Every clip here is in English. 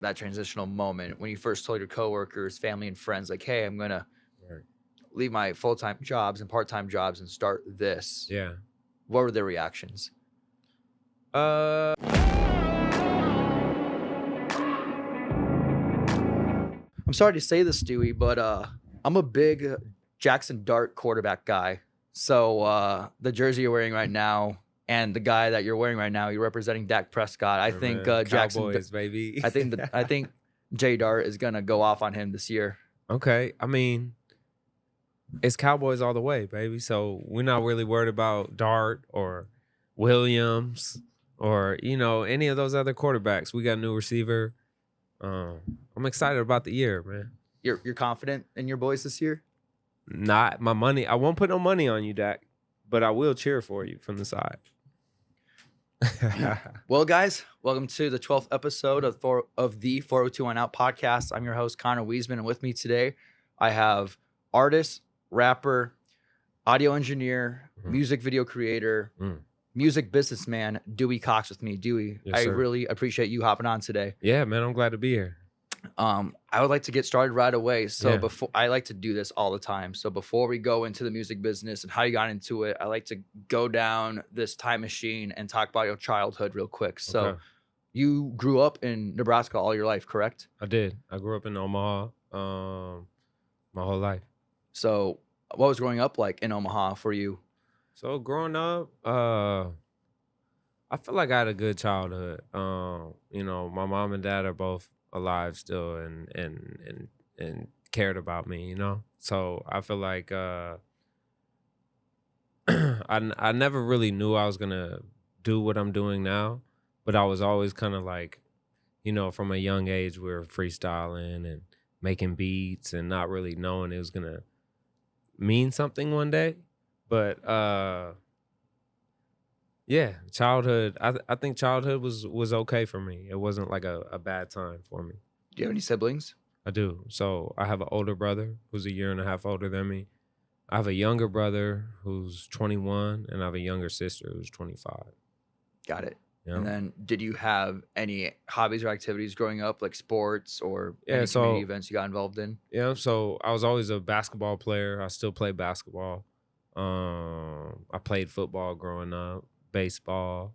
that transitional moment when you first told your coworkers, family, and friends, like, "Hey, I'm gonna Right. leave my full-time jobs and part-time jobs and start this." Yeah. What were their reactions? Uh, I'm sorry to say this, Dewey, but I'm a big Jackson Dart quarterback guy. So the jersey you're wearing right now and the guy that you're wearing right now, you're representing Dak Prescott. I yeah, think man. Jackson. Cowboys, baby. I think Jay Dart is gonna go off on him this year. Okay. I mean, it's Cowboys all the way, baby. So we're not really worried about Dart or Williams or, any of those other quarterbacks. We got a new receiver. I'm excited about the year, man. You're confident in your boys this year? Not my money. I won't put no money on you, Dak, but I will cheer for you from the side. Well, guys, welcome to the 12th episode of the 402 Out podcast. I'm your host, Connor Wiesman, and with me today, I have artist, rapper, audio engineer, music video creator, music businessman, Dewey Cox with me. Dewey, Yes, I sir. really appreciate you hopping on today. Yeah, man, I'm glad to be here. I would like to get started right away. So Yeah. I like to do this all the time. So before we go into the music business and how you got into it, I like to go down this time machine and talk about your childhood real quick. So Okay. you grew up in Nebraska all your life, correct? I did. I grew up in Omaha my whole life. So what was growing up like in Omaha for you? So growing up, I feel like I had a good childhood. My mom and dad are both alive still and cared about me, So I feel like I never really knew I was gonna do what I'm doing now, but I was always kind of like, from a young age we were freestyling and making beats and not really knowing it was gonna mean something one day. But yeah, childhood. I think childhood was okay for me. It wasn't like a bad time for me. Do you have any siblings? I do. So I have an older brother who's a year and a half older than me. I have a younger brother who's 21, and I have a younger sister who's 25. Got it. You And know? then did you have any hobbies or activities growing up, like sports or Yeah, any so community events you got involved in? so I was always a basketball player. I still play basketball. I played football growing up, baseball,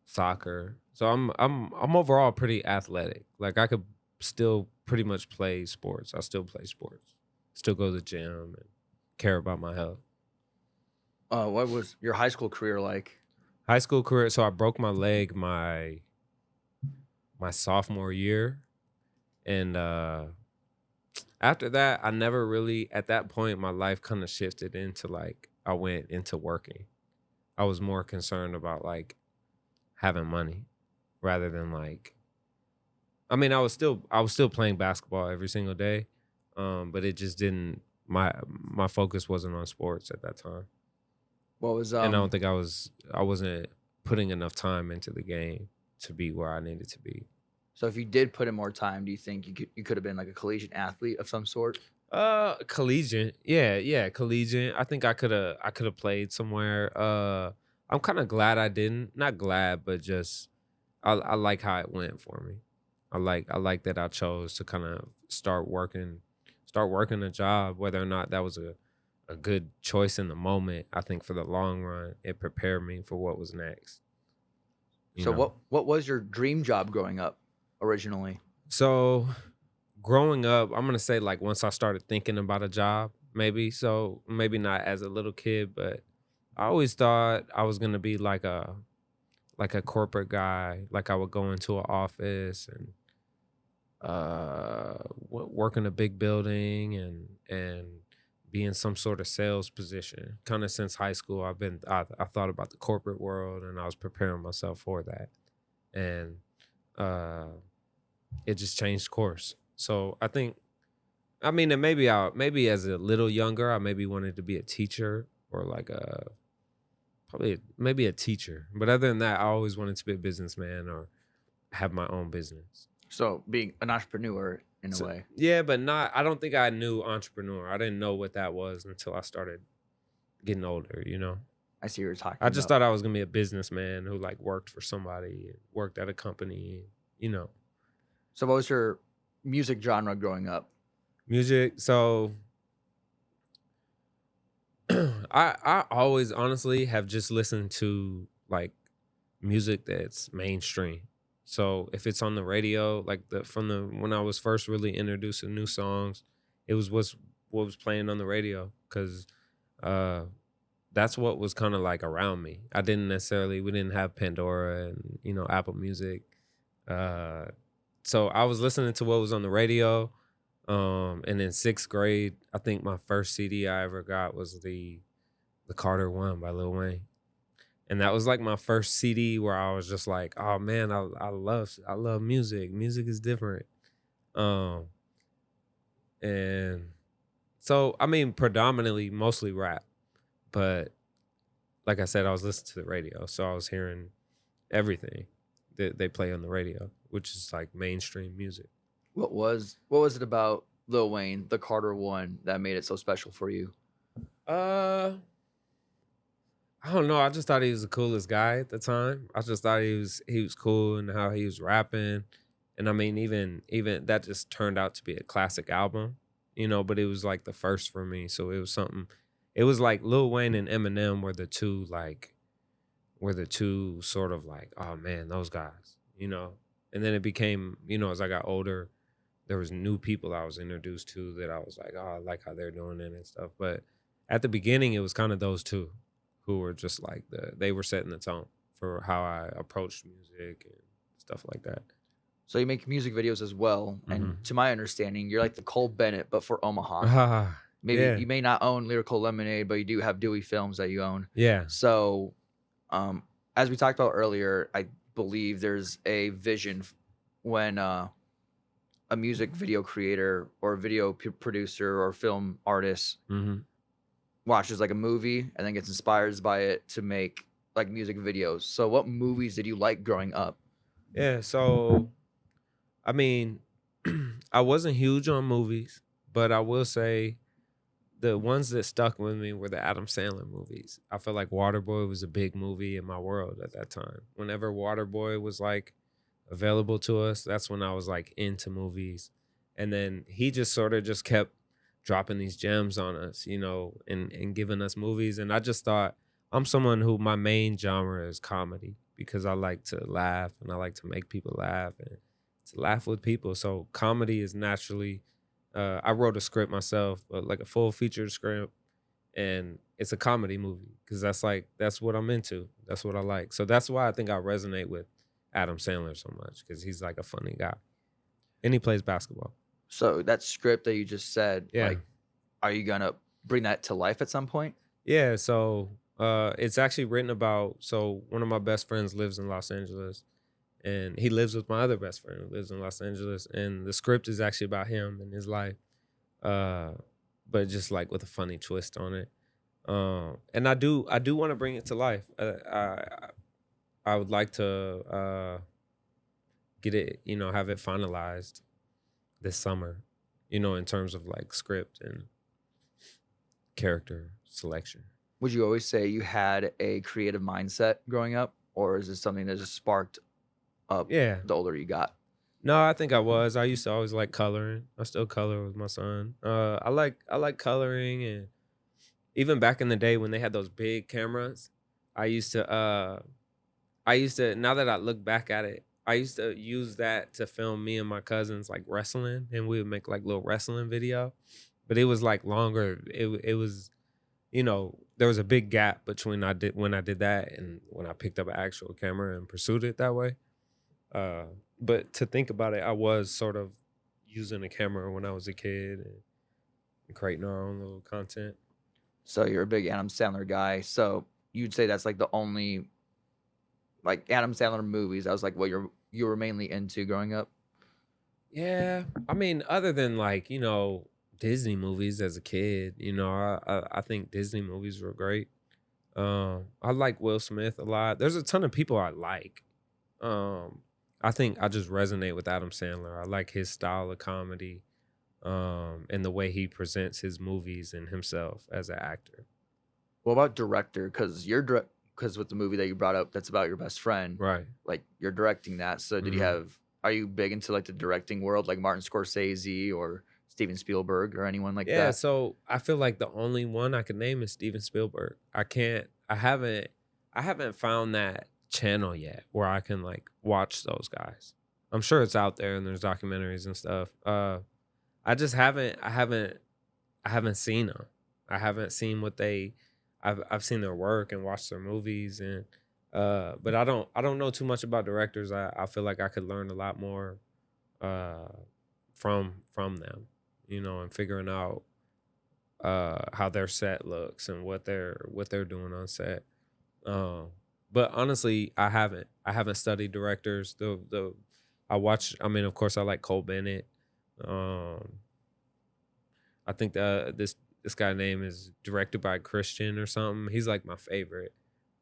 soccer. So I'm overall pretty athletic. Like I could still pretty much play sports. I still play sports. Still go to the gym and care about my health. What was your high school career like? High school career, so I broke my leg my sophomore year. And after that, I never really, at that point, my life kind of shifted into like, I went into working. I was more concerned about like having money rather than like, I mean, I was still playing basketball every single day. But it just didn't, my focus wasn't on sports at that time. What was And I don't think I wasn't putting enough time into the game to be where I needed to be. So if you did put in more time, do you think you could have been like a collegiate athlete of some sort? Collegiate. Yeah, collegiate. I think I could have played somewhere. I'm kind of glad I didn't. Not glad, but just I like how it went for me. I like that I chose to kind of start working a job, whether or not that was a good choice in the moment. I think for the long run, it prepared me for what was next. So what was your dream job growing up originally? So growing up, I'm gonna say like once I started thinking about a job, maybe. So maybe not as a little kid, but I always thought I was gonna be like a corporate guy. Like I would go into an office and work in a big building and be in some sort of sales position. Kind of since high school, I thought about the corporate world and I was preparing myself for that. And it just changed course. So I think, I mean, and maybe as a little younger, I maybe wanted to be a teacher or like maybe a teacher. But other than that, I always wanted to be a businessman or have my own business. So being an entrepreneur in a way. Yeah, but I don't think I knew entrepreneur. I didn't know what that was until I started getting older, I see what you're talking I just about. thought I was gonna be a businessman who like worked for somebody, worked at a company, So what was your music genre growing up? Music. So I always honestly have just listened to like music that's mainstream. So if it's on the radio, like the from the when I was first really introduced to new songs, it was what was playing on the radio because uh that's what was kind of like around me. We didn't have Pandora and Apple Music. Uh so I was listening to what was on the radio. And in sixth grade, I think my first CD I ever got was the Carter One by Lil Wayne. And that was like my first CD where I was just like, oh man, I love music. Music is different. Um, and so I mean predominantly mostly rap, but like I said, I was listening to the radio, so I was hearing everything that they play on the radio, which is like mainstream music. What was it about Lil Wayne, the Carter One, that made it so special for you? Uh, I don't know. I just thought he was the coolest guy at the time. I just thought he was cool and how he was rapping. And I mean, even that just turned out to be a classic album, but it was like the first for me. So it was something. It was like Lil Wayne and Eminem were the two sort of like, oh man, those guys. And then it became, as I got older, there was new people I was introduced to that I was like, oh, I like how they're doing it and stuff. But at the beginning, it was kind of those two who were just like they were setting the tone for how I approached music and stuff like that. So you make music videos as well, and to my understanding, you're like the Cole Bennett, but for Omaha. Maybe Yeah. you may not own Lyrical Lemonade, but you do have Dewey Films that you own. Yeah. So, as we talked about earlier, I believe there's a vision when a music video creator or video producer or film artist hmm watches like a movie and then gets inspired by it to make like music videos. So, what movies did you like growing up? Yeah. So, I mean, I wasn't huge on movies, but I will say the ones that stuck with me were the Adam Sandler movies. I feel like Waterboy was a big movie in my world at that time. Whenever Waterboy was like available to us, that's when I was like into movies. And then he just sort of just kept dropping these gems on us, and giving us movies. And I just thought I'm someone who my main genre is comedy because I like to laugh and I like to make people laugh and to laugh with people. So comedy is naturally I wrote a script myself, like a full feature script, and it's a comedy movie because that's what I'm into. That's what I like. So that's why I think I resonate with Adam Sandler so much because he's like a funny guy, and he plays basketball. So, that script that you just said, Yeah, like, are you gonna bring that to life at some point? yeah. So it's actually written about. So one of my best friends lives in Los Angeles, and he lives with my other best friend who lives in Los Angeles, and the script is actually about him and his life. Uh, but just like with a funny twist on it. And I do want to bring it to life. I would like to get it, have it finalized this summer, in terms of like script and character selection. Would you always say you had a creative mindset growing up, or is this something that just sparked up Yeah. the older you got? No, I think I was. I used to always like coloring. I still color with my son. I like coloring, and even back in the day when they had those big cameras, I used to now that I look back at it, I used to use that to film me and my cousins like wrestling, and we would make like little wrestling video. But it was like longer. It was, there was a big gap between when I did that and when I picked up an actual camera and pursued it that way. Uh, but to think about it, I was sort of using a camera when I was a kid and creating our own little content. So you're a big Adam Sandler guy. So you'd say that's like the only like Adam Sandler movies. I was like, what you were mainly into growing up. Yeah, I mean, other than like Disney movies as a kid, I think Disney movies were great. I like Will Smith a lot. There's a ton of people I like. Um, I think I just resonate with Adam Sandler. I like his style of comedy, and the way he presents his movies and himself as an actor. What about director? Because with the movie that you brought up, that's about your best friend. Right. Like you're directing that. So did you Mhm. have are you big into like the directing world, like Martin Scorsese or Steven Spielberg or anyone like Yeah, that? so I feel like the only one I could name is Steven Spielberg. I haven't found that channel yet where I can like watch those guys. I'm sure it's out there and there's documentaries and stuff. I just I haven't seen them. I haven't seen what they I've seen their work and watched their movies and but I don't know too much about directors. I feel like I could learn a lot more uh from them, you know, and figuring out how their set looks and what they're doing on set. Um but honestly, I haven't studied directors. The I watch, I mean, of course I like Cole Bennett. Um I think this guy name is directed by Christian or something. He's like my favorite.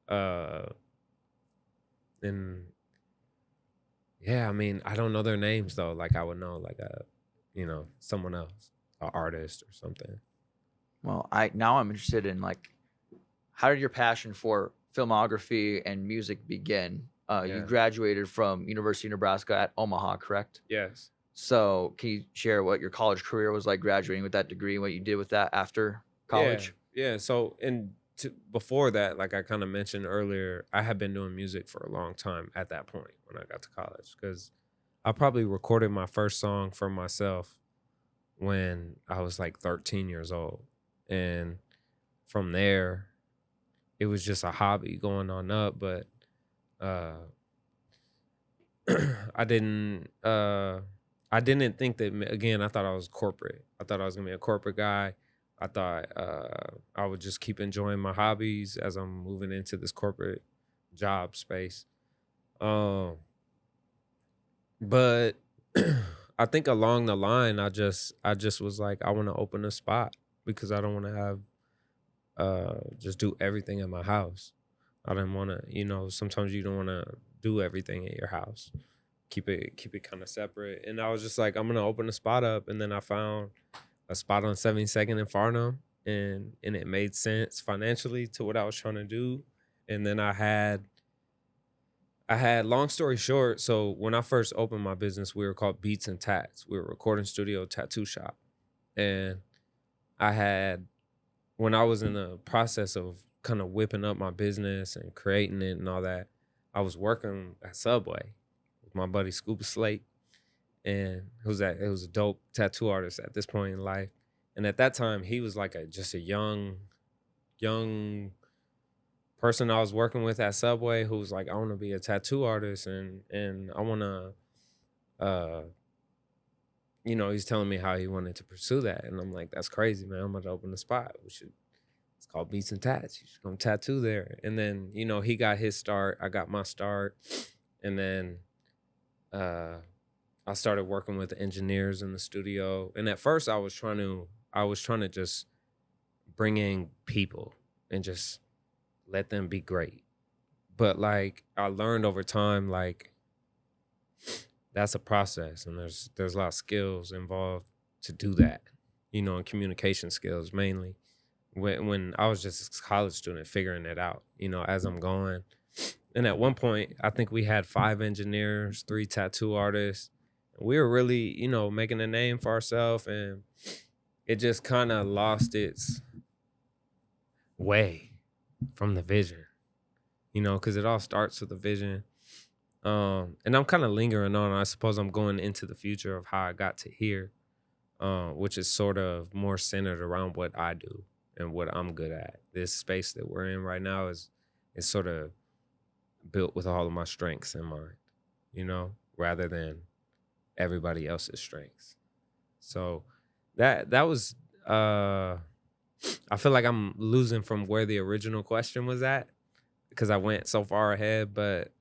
Uh and yeah, I mean, I don't know their names though. Like I would know like a, you know, someone else, an artist or something. Well, I'm interested in like how did your passion for filmography and music begin? You Yeah. graduated from University of Nebraska at Omaha, correct? Yes. So, can you share what your college career was like graduating with that degree, what you did with that after Yeah. college? Yeah. So before that, like I kind of mentioned earlier, I had been doing music for a long time at that point when I got to college because I probably recorded my first song for myself when I was like 13 years old. And from there, it was just a hobby going on up. But uh, I didn't think that, again, I thought I was corporate. I thought I was gonna be a corporate guy. I thought I would just keep enjoying my hobbies as I'm moving into this corporate job space. Um, but I think along the line, I just was like, I want to open a spot because I don't want to have just do everything in my house. I didn't want to, you know, sometimes you don't want to do everything at your house. Keep it kind of separate. And I was just like, I'm gonna open a spot up, and then I found a spot on 72nd and Farnham, and it made sense financially to what I was trying to do. And then I had, long story short, so when I first opened my business, we were called Beats and Tats. We were a recording studio tattoo shop. And I had, when I was in the process of kind of whipping up my business and creating it and all that, I was working at Subway with my buddy Scuba Slate. And it was a dope tattoo artist at this point in life. And at that time, he was like just a young person I was working with at Subway who was like, I want to be a tattoo artist and I want to, uh, you know, he's telling me how he wanted to pursue that, and I'm like, that's crazy, man. I'm gonna open a spot. It's called Beats and Tats. You should come tattoo there. And then, you know, he got his start. I got my start, and then uh, I started working with engineers in the studio. And at first, I was trying to just bring in people and just let them be great. But like I learned over time, like that's a process, and there's a lot of skills involved to do that, you know, and communication skills mainly. When I was just a college student figuring it out, you know, as I'm going. And at one point, I think we had 5 engineers, 3 tattoo artists. We were really, you know, making a name for ourselves, and it just kind of lost its way from the vision, you know, because it all starts with a vision. And I'm kind of lingering on. I suppose I'm going into the future of how I got to here, which is sort of more centered around what I do and what I'm good at. This space that we're in right now is sort of built with all of my strengths in mind, you know, rather than everybody else's strengths. So that was I feel like I'm losing from where the original question was at because I went so far ahead, but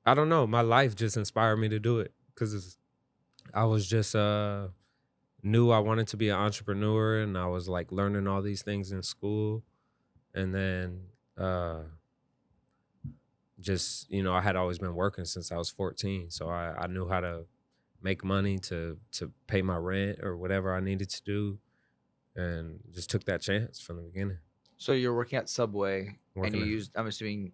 I don't know. My life just inspired me to do it because I was just knew I wanted to be an entrepreneur, and I was like learning all these things in school, and then just, you know, I had always been working since I was 14, so I knew how to make money to pay my rent or whatever I needed to do, and just took that chance from the beginning. So you're working at Subway and you Working at, used, I'm assuming,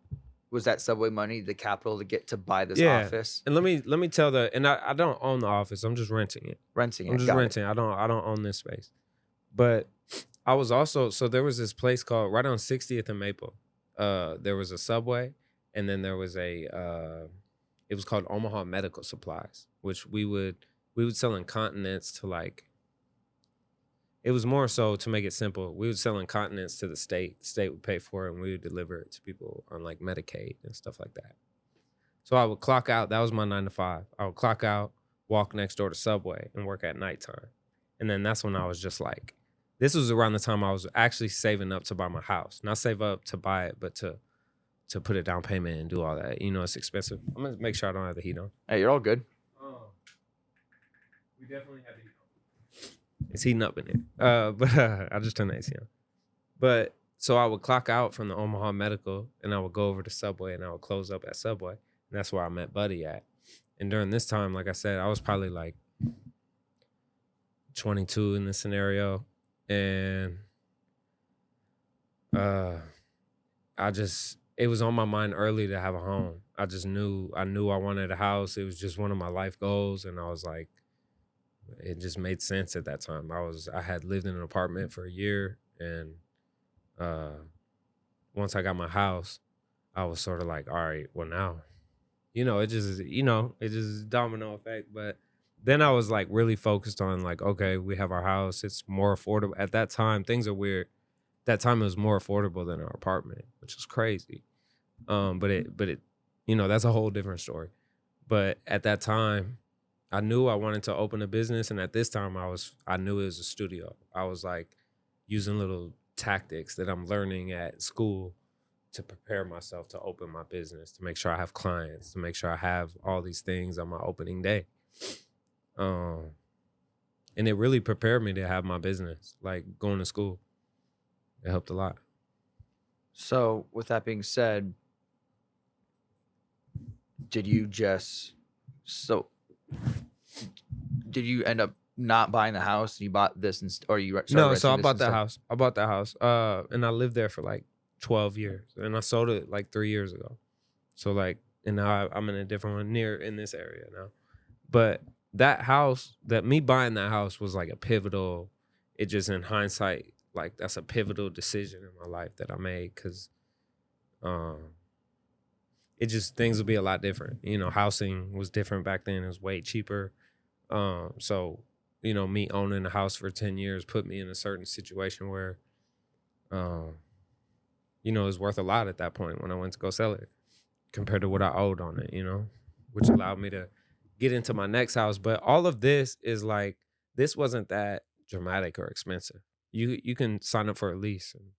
was that Subway money the capital to get to buy this Yeah. office? And let me tell and I don't own the office. I'm just renting it. Renting I'm it, just got it. renting. I don't own this space. But I was also, so there was this place called right on 60th and Maple. There was a Subway, and then there was it was called Omaha Medical Supplies, which we would sell incontinence to like, it was more so, to make it simple, we would sell incontinence to the state. The state would pay for it, and we would deliver it to people on like Medicaid and stuff like that. So I would clock out. That was my 9 to 5. I would clock out, walk next door to Subway, and work at nighttime. And then that's when I was just like, this was around the time I was actually saving up to buy my house. Not save up to buy it, but to put a down payment and do all that. You know, it's expensive. I'm gonna make sure I don't have the heat on. Hey, you're all good. Oh, we definitely have the heat on. It's heating up in there. But I just turned the AC on. But so I would clock out from the Omaha Medical, and I would go over to Subway, and I would close up at Subway. And that's where I met Buddy at. And during this time, like I said, I was probably like 22 in this scenario. And it was on my mind early to have a home. I knew I wanted a house. It was just one of my life goals. And I was like, it just made sense at that time. I had lived in an apartment for a year, and once I got my house, I was sort of like, all right, well now, it just domino effect. But then I was like really focused on like, okay, we have our house. It's more affordable. At that time, things are weird. That time it was more affordable than our apartment, which was crazy. But it, that's a whole different story. But at that time, I knew I wanted to open a business, and at this time, I knew it was a studio. I was like using little tactics that I'm learning at school to prepare myself to open my business, to make sure I have clients, to make sure I have all these things on my opening day. And it really prepared me to have my business, like going to school. It helped a lot. So, with that being said, did you end up not buying the house and you bought this or you started No, so I renting this bought that instead? house. I bought that house. And I lived there for like 12 years. And I sold it like 3 years ago. So like, and now I'm in a different one in this area now. But that house, me buying that house was like a pivotal, it just in hindsight, like that's a pivotal decision in my life that I made, because it just, things would be a lot different. Housing was different back then. It was way cheaper. So, me owning a house for 10 years put me in a certain situation where, it was worth a lot at that point when I went to go sell it compared to what I owed on it, which allowed me to get into my next house. But all of this is like, this wasn't that dramatic or expensive. You can sign up for a lease and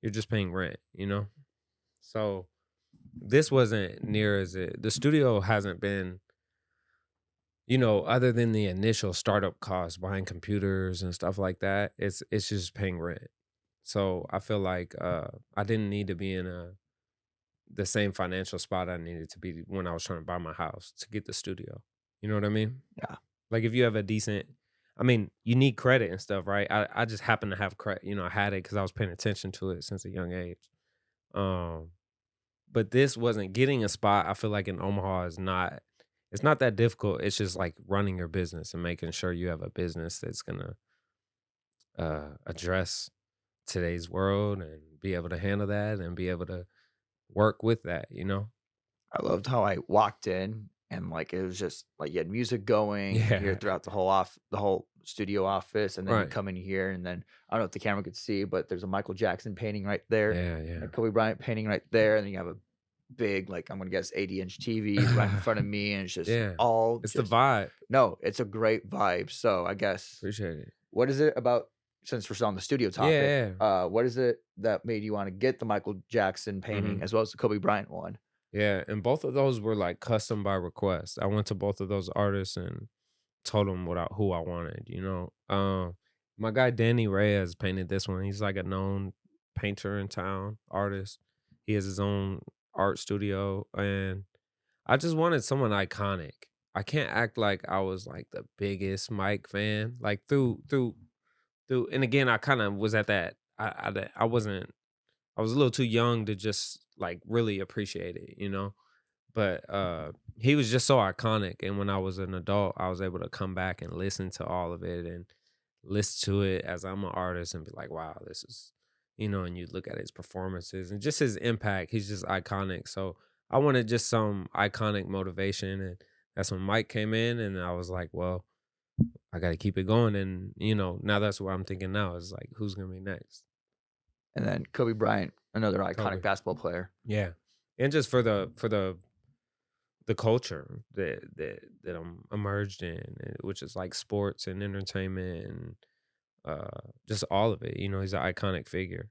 you're just paying rent, So this wasn't near as the studio hasn't been, other than the initial startup costs, buying computers and stuff like that, it's just paying rent. So I feel like I didn't need to be in the same financial spot I needed to be when I was trying to buy my house to get the studio. You know what I mean? Yeah. Like if you have a decent, you need credit and stuff, right? I just happen to have credit. I had it because I was paying attention to it since a young age. But this wasn't getting a spot. I feel like in Omaha it's not that difficult. It's just like running your business and making sure you have a business that's gonna address today's world and be able to handle that and be able to work with that. I loved how I walked in and like it was just like you had music going here Yeah. throughout the whole studio office, and then you Right. come in here and then I don't know if the camera could see, but there's a Michael Jackson painting right there, Yeah. Yeah. a Kobe Bryant painting right there, and then you have a big, like, I'm gonna guess 80-inch TV right in front of me, and it's just Yeah. all It's the just vibe. no, it's a great vibe. So I guess Appreciate it. what is it about, since we're still on the studio topic, Yeah. what is it that made you want to get the Michael Jackson painting Mhm. as well as the Kobe Bryant one? Yeah. And both of those were like custom by request. I went to both of those artists and told them who I wanted. My guy Danny Reyes painted this one. He's like a known painter in town, artist. He has his own art studio, and I just wanted someone iconic. I can't act like I was like the biggest Mike fan. Like through, and again, I kind of was at that. I wasn't. I was a little too young to just like really appreciate it, But he was just so iconic, and when I was an adult, I was able to come back and listen to all of it and listen to it as I'm an artist and be like, wow, this is, and you look at his performances and just his impact. He's just iconic. So I wanted just some iconic motivation, and that's when Mike came in, and I was like, well, I got to keep it going. And now that's what I'm thinking now is like, who's gonna be next? And then Kobe Bryant, another iconic Kobe. basketball player. Yeah, and just for the culture that I'm emerged in, which is like sports and entertainment and just all of it. He's an iconic figure.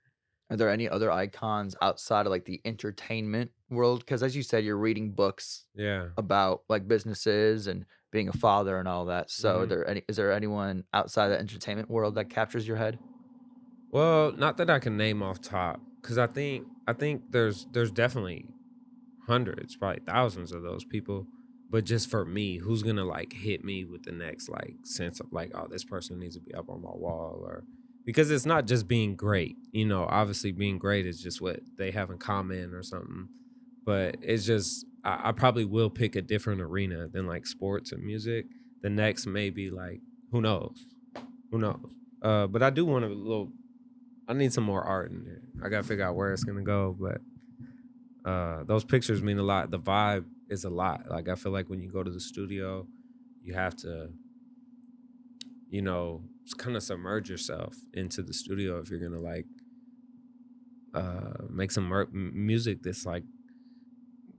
Are there any other icons outside of like the entertainment world? Because as you said, you're reading books Yeah. about like businesses and being a father and all that. So, hmm is there anyone outside the entertainment world that captures your head? Well, not that I can name off top, because I think there's definitely hundreds, probably thousands of those people. But just for me, who's gonna like hit me with the next like sense of like, oh, this person needs to be up on my wall, or because it's not just being great, obviously being great is just what they have in common or something. But it's just I probably will pick a different arena than like sports and music. The next maybe like who knows? Who knows? But I do want a little I need some more art in there. I gotta figure out where it's gonna go, but those pictures mean a lot. The vibe is a lot. Like I feel like when you go to the studio, you have to, kind of submerge yourself into the studio if you're gonna like make some music that's like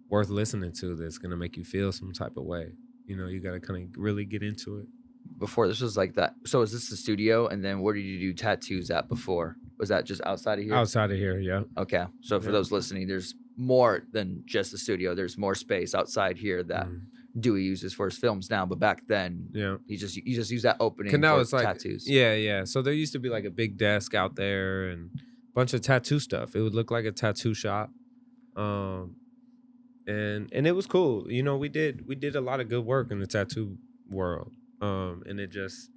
worth listening to. That's gonna make you feel some type of way. You gotta kind of really get into it. Before this was like that. So, is this the studio? And then where did you do tattoos at before? Was that just outside of here? Outside of here, yeah, Okay. So, for yeah, those listening, there's more than just the studio. There's more space outside here that mm, Dewey uses for his films now. But back then, yeah. you just use that Cause opening now for it's like, tattoos. yeah. So there used to be like a big desk out there and a bunch of tattoo stuff. It would look like a tattoo shop. Um, and it was cool. We did a lot of good work in the tattoo world. And it just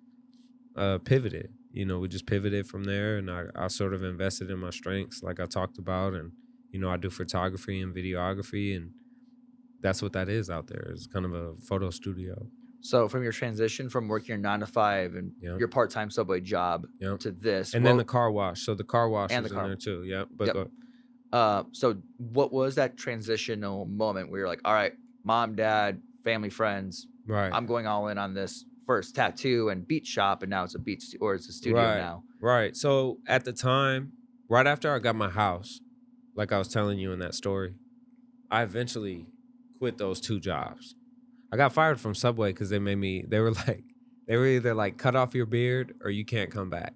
pivoted. We just pivoted from there, and I sort of invested in my strengths, like I talked about, and I do photography and videography, and that's what that is out there. It's kind of a photo studio. So, from your transition from working your 9 to 5 and Yep, your part time Subway job yep. to this, And then the car wash. So the car wash and the is in car. there too. Yep. But Yep. go. So what was that transitional moment where you're like, all right, mom, dad, family, friends, Right. I'm going all in on this first tattoo and beat shop, and now it's a or it's a studio Right. now. Right. So at the time, right after I got my house, like I was telling you in that story, I eventually quit those two jobs. I got fired from Subway because they were either like cut off your beard or you can't come back.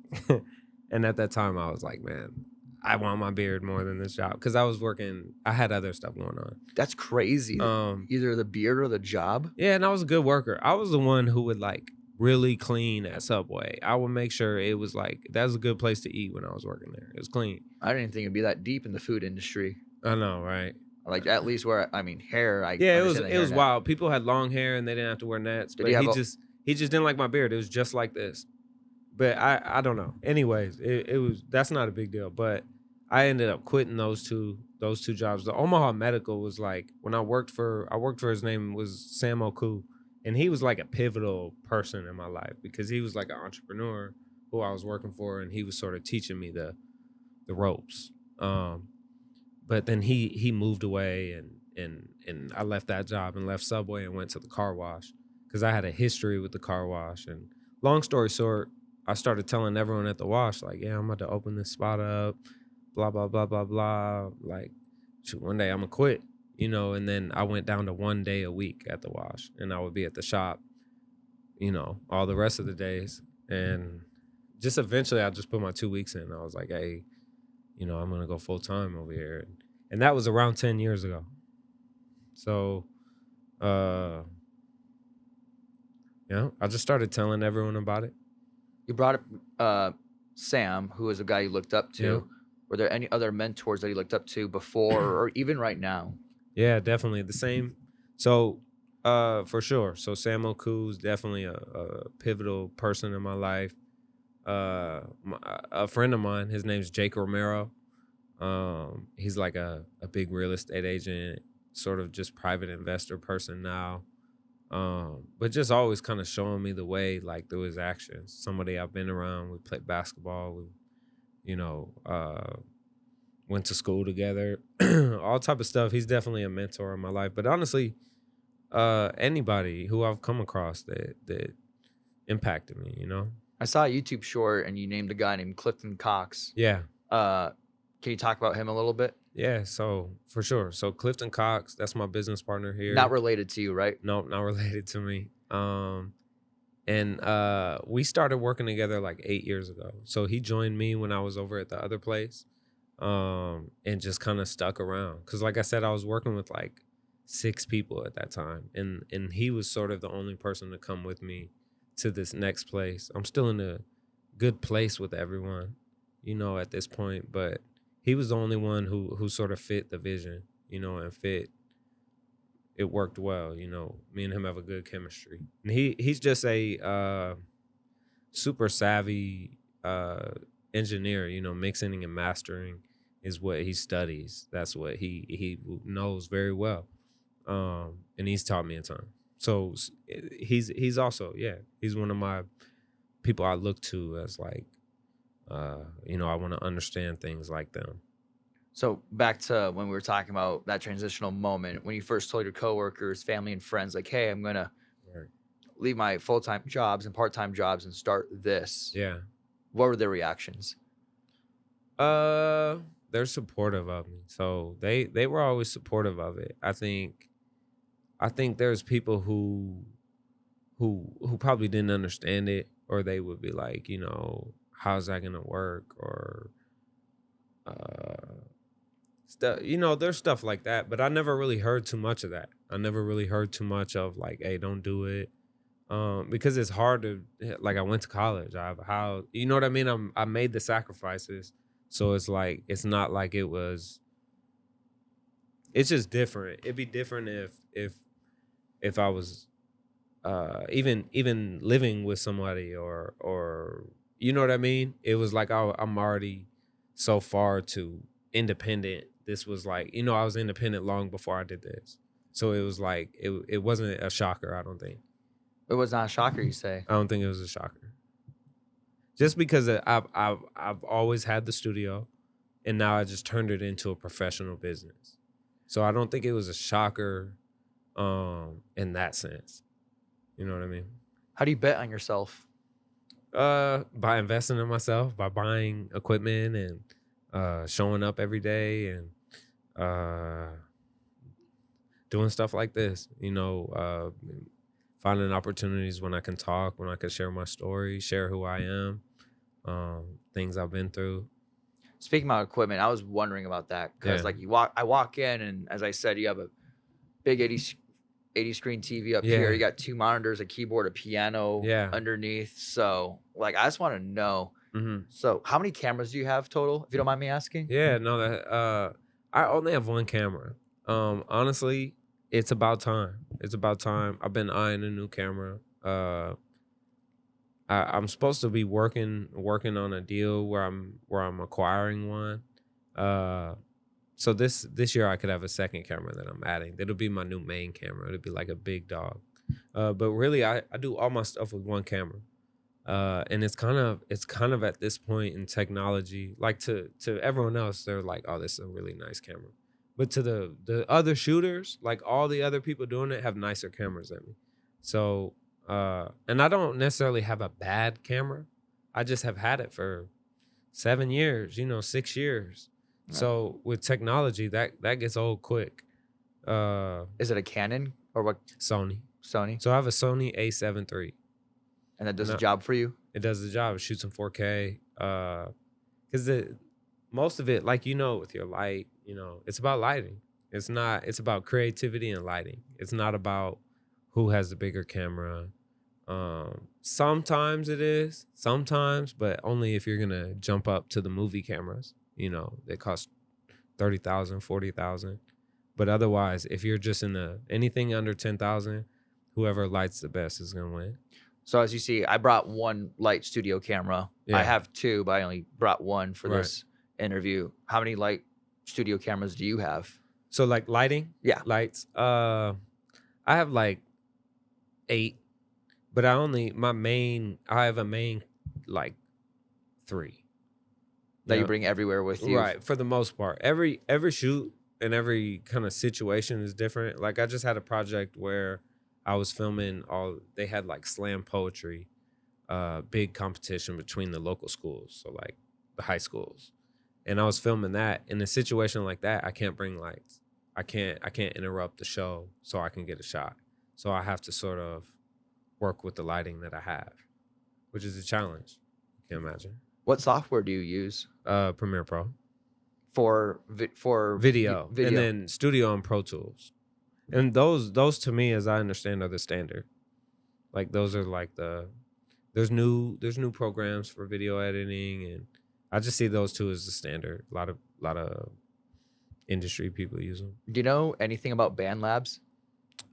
And at that time I was like, man, I want my beard more than this job. Cause I had other stuff going That's crazy. on. Either the beard or the job. Yeah, and I was a good worker. I was the one who would like really clean at Subway. I would make sure it was like that was a good place to eat when I was working there. It was clean. I didn't think it'd be that deep in the food industry. I know, right? Like at least where I mean hair. I Yeah, understand the it was hairnet. wild. People had long hair and they didn't have to wear nets, Did but he have he just didn't like my beard. It was just like this. But I don't know. Anyways, it was that's not a big deal. But I ended up quitting those two jobs. The Omaha Medical was like when I worked for his name was Sam Oku, and he was like a pivotal person in my life because he was like an entrepreneur who I was working for, and he was sort of teaching me the ropes. But then he moved away, and I left that job and left Subway and went to the car wash because I had a history with the car wash. And long story short, I started telling everyone at the wash like, yeah, I'm about to open this spot up, blah blah blah blah blah. Like, shoot, one day I'm gonna quit, And then I went down to 1 day a week at the wash, and I would be at the shop, all the rest of the days. And just eventually, I just put my 2 weeks in. I was like, hey, I'm gonna go full time over here, and that was around 10 years ago. So, I just started telling everyone about it. You brought up Sam, who is a guy you looked up to. Yeah. Were there any other mentors that you looked up to before or even right now? Yeah, definitely the same. So, for sure. So Sam Oku's definitely a pivotal person in my life. A friend of mine, his name's Jake Romero. He's like a big real estate agent, sort of just private investor person now. But just always kind of showing me the way, like through his actions. Somebody I've been around. We played basketball. We, you know, went to school together. All type of stuff. He's definitely a mentor in my life. But honestly, anybody who I've come across that impacted me, you know. I saw a YouTube short and you named a guy named Clifton Cox. Yeah. Can you talk about him a little bit? Yeah, so for sure. So Clifton Cox, that's my business partner here. Not related to you, right? Nope, not related to me. And we started working together like 8 years ago. So he joined me when I was over at the other place, and just kind of stuck around. Cause like I said, I was working with like 6 people at that time, and he was sort of the only person to come with me to this next place. I'm still in a good place with everyone, you know, at this point, but he was the only one who sort of fit the vision, you know, and fit. It worked well, you know. Me and him have a good chemistry. And he's just a super savvy engineer, you know. Mixing and mastering is what he studies. That's what he knows very well. And he's taught me a ton. So he's also, yeah, he's one of my people I look to as like, you know, I want to understand things like them. So back to when we were talking about that transitional moment, when you first told your coworkers, family, and friends, like, "Hey, I'm gonna Right. leave my full-time jobs and part-time jobs and start this." Yeah. What were their reactions? They're supportive of me. So they were always supportive of it. I think there's people who probably didn't understand it, or they would be like, you know, how's that gonna work, or stuff, you know, there's stuff like that. But I never really heard too much of that. I never really heard too much of like, hey, don't do it. Because it's hard to, like, I went to college. I have a house, you know what I mean? I made the sacrifices. So it's like, it's not like it was, it's just different. It'd be different if I was even living with somebody, or you know what I mean? It was like I'm already so far to independent. This was like, you know, I was independent long before I did this. So it was like it wasn't a shocker, I don't think. It was not a shocker, you say? I don't think it was a shocker. Just because I've always had the studio, and now I just turned it into a professional business. So I don't think it was a shocker in that sense. You know what I mean? How do you bet on yourself? By investing in myself, by buying equipment and showing up every day, and doing stuff like this, you know, finding opportunities when I can talk, when I can share my story, share who I am, things I've been through. Speaking about equipment, I was wondering about that because, Yeah. like, I walk in, and as I said, you have a big 80 screen TV up here. Yeah. You got 2 monitors, a keyboard, a piano Yeah. underneath. So, like, I just want to know. Mm-hmm. So, how many cameras do you have total, if you don't mind me asking? Yeah, no, that I only have one camera. Honestly, it's about time. It's about time. I've been eyeing a new camera. I'm supposed to be working on a deal where I'm acquiring one. So this year I could have a second camera that I'm adding. That'll be my new main camera. It'll be like a big dog. But really, I do all my stuff with one camera. And it's kind of at this point in technology, like to everyone else, they're like, oh, this is a really nice camera. But to the other shooters, like all the other people doing it have nicer cameras than me. So, and I don't necessarily have a bad camera. I just have had it for 7 years, 6 years. Right. So with technology, that gets old quick. Is it a Canon or what? Sony. Sony. So I have a Sony A7 III. And that does the job for you? It does the job. It shoots in 4K. Because most of it, like, with your light, it's about lighting. It's about creativity and lighting. It's not about who has the bigger camera. Sometimes it is, but only if you're gonna jump up to the movie cameras. They cost $30,000, $40,000. But otherwise, if you're just in anything under $10,000, whoever lights the best is gonna win. So as you see, I brought one light studio camera. Yeah. I have 2, but I only brought one for Right. this interview. How many light studio cameras do you have? So like lighting, Yeah. lights. I have like 8, but I have a main like 3. That you Yeah. bring everywhere with you. Right, for the most part. Every shoot and every kind of situation is different. Like I just had a project where I was filming they had like slam poetry, big competition between the local schools, so like the high schools. And I was filming that. In a situation like that, I can't bring lights. I can't interrupt the show so I can get a shot. So I have to sort of work with the lighting that I have, which is a challenge. You can imagine. What software do you use Premiere Pro. for Video, video? and then Studio and Pro Tools, and those to me, as I understand, are the standard. Like those are like there's new programs for video editing, and I just see those two as the standard. A lot of industry people use them. Do you know anything about BandLabs?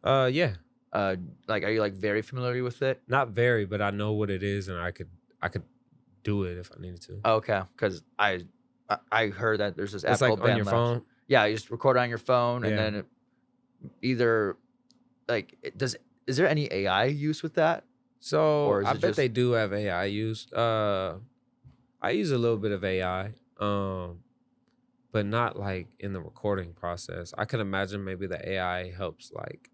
Yeah, Like, are you like very familiar with it? not very, but I know what it is, and I could do it if I needed to. Okay, because I heard that there's this app It's like called on your BandLabs. phone. Yeah, you just record it on your phone, and Yeah. then either like is there any AI use with that? So Or is I it bet just- they do have AI use. I use a little bit of AI, but not like in the recording process. I could imagine maybe the AI helps like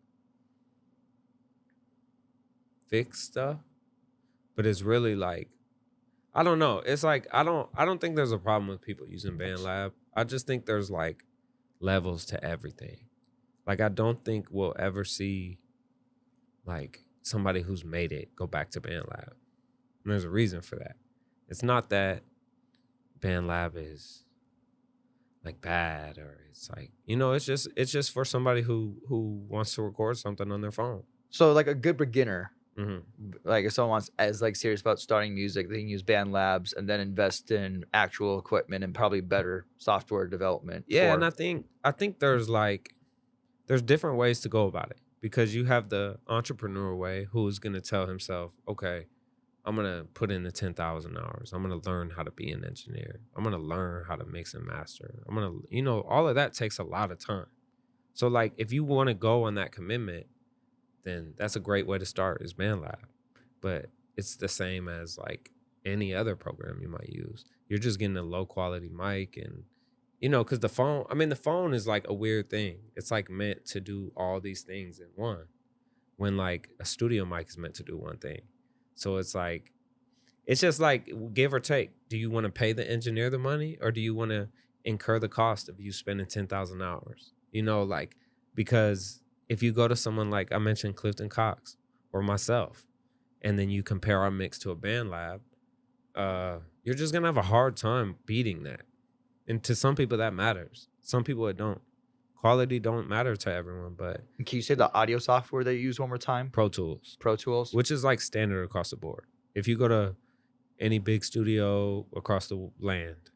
fix stuff, but it's really like I don't know. It's like I don't think there's a problem with people using BandLab. I just think there's like levels to everything. Like I don't think we'll ever see like somebody who's made it go back to BandLab. And there's a reason for that. It's not that BandLab is like bad or it's like, it's just for somebody who wants to record something on their phone. So like a good beginner, Mm-hmm. like if someone wants is like serious about starting music, they can use BandLabs and then invest in actual equipment and probably better software development. Yeah, for- and I think there's different ways to go about it, because you have the entrepreneur way, who's gonna tell himself, okay, I'm gonna put in the 10,000 hours. I'm gonna learn how to be an engineer. I'm gonna learn how to mix and master. I'm gonna, all of that takes a lot of time. So like, if you want to go on that commitment, then that's a great way to start is BandLab. But it's the same as like any other program you might use. You're just getting a low quality mic, and because the phone is like a weird thing. It's like meant to do all these things in one, when like a studio mic is meant to do one thing. So it's like, it's just like give or take. Do you want to pay the engineer the money, or do you want to incur the cost of you spending 10,000 hours? Because if you go to someone like I mentioned, Clifton Cox or myself, and then you compare our mix to a BandLab, you're just gonna have a hard time beating that. And to some people that matters. Some people it don't. Quality don't matter to everyone, but Can you say the audio software that you use one more time? Pro Tools, Pro Tools. which is like standard across the board. If you go to any big studio across the land,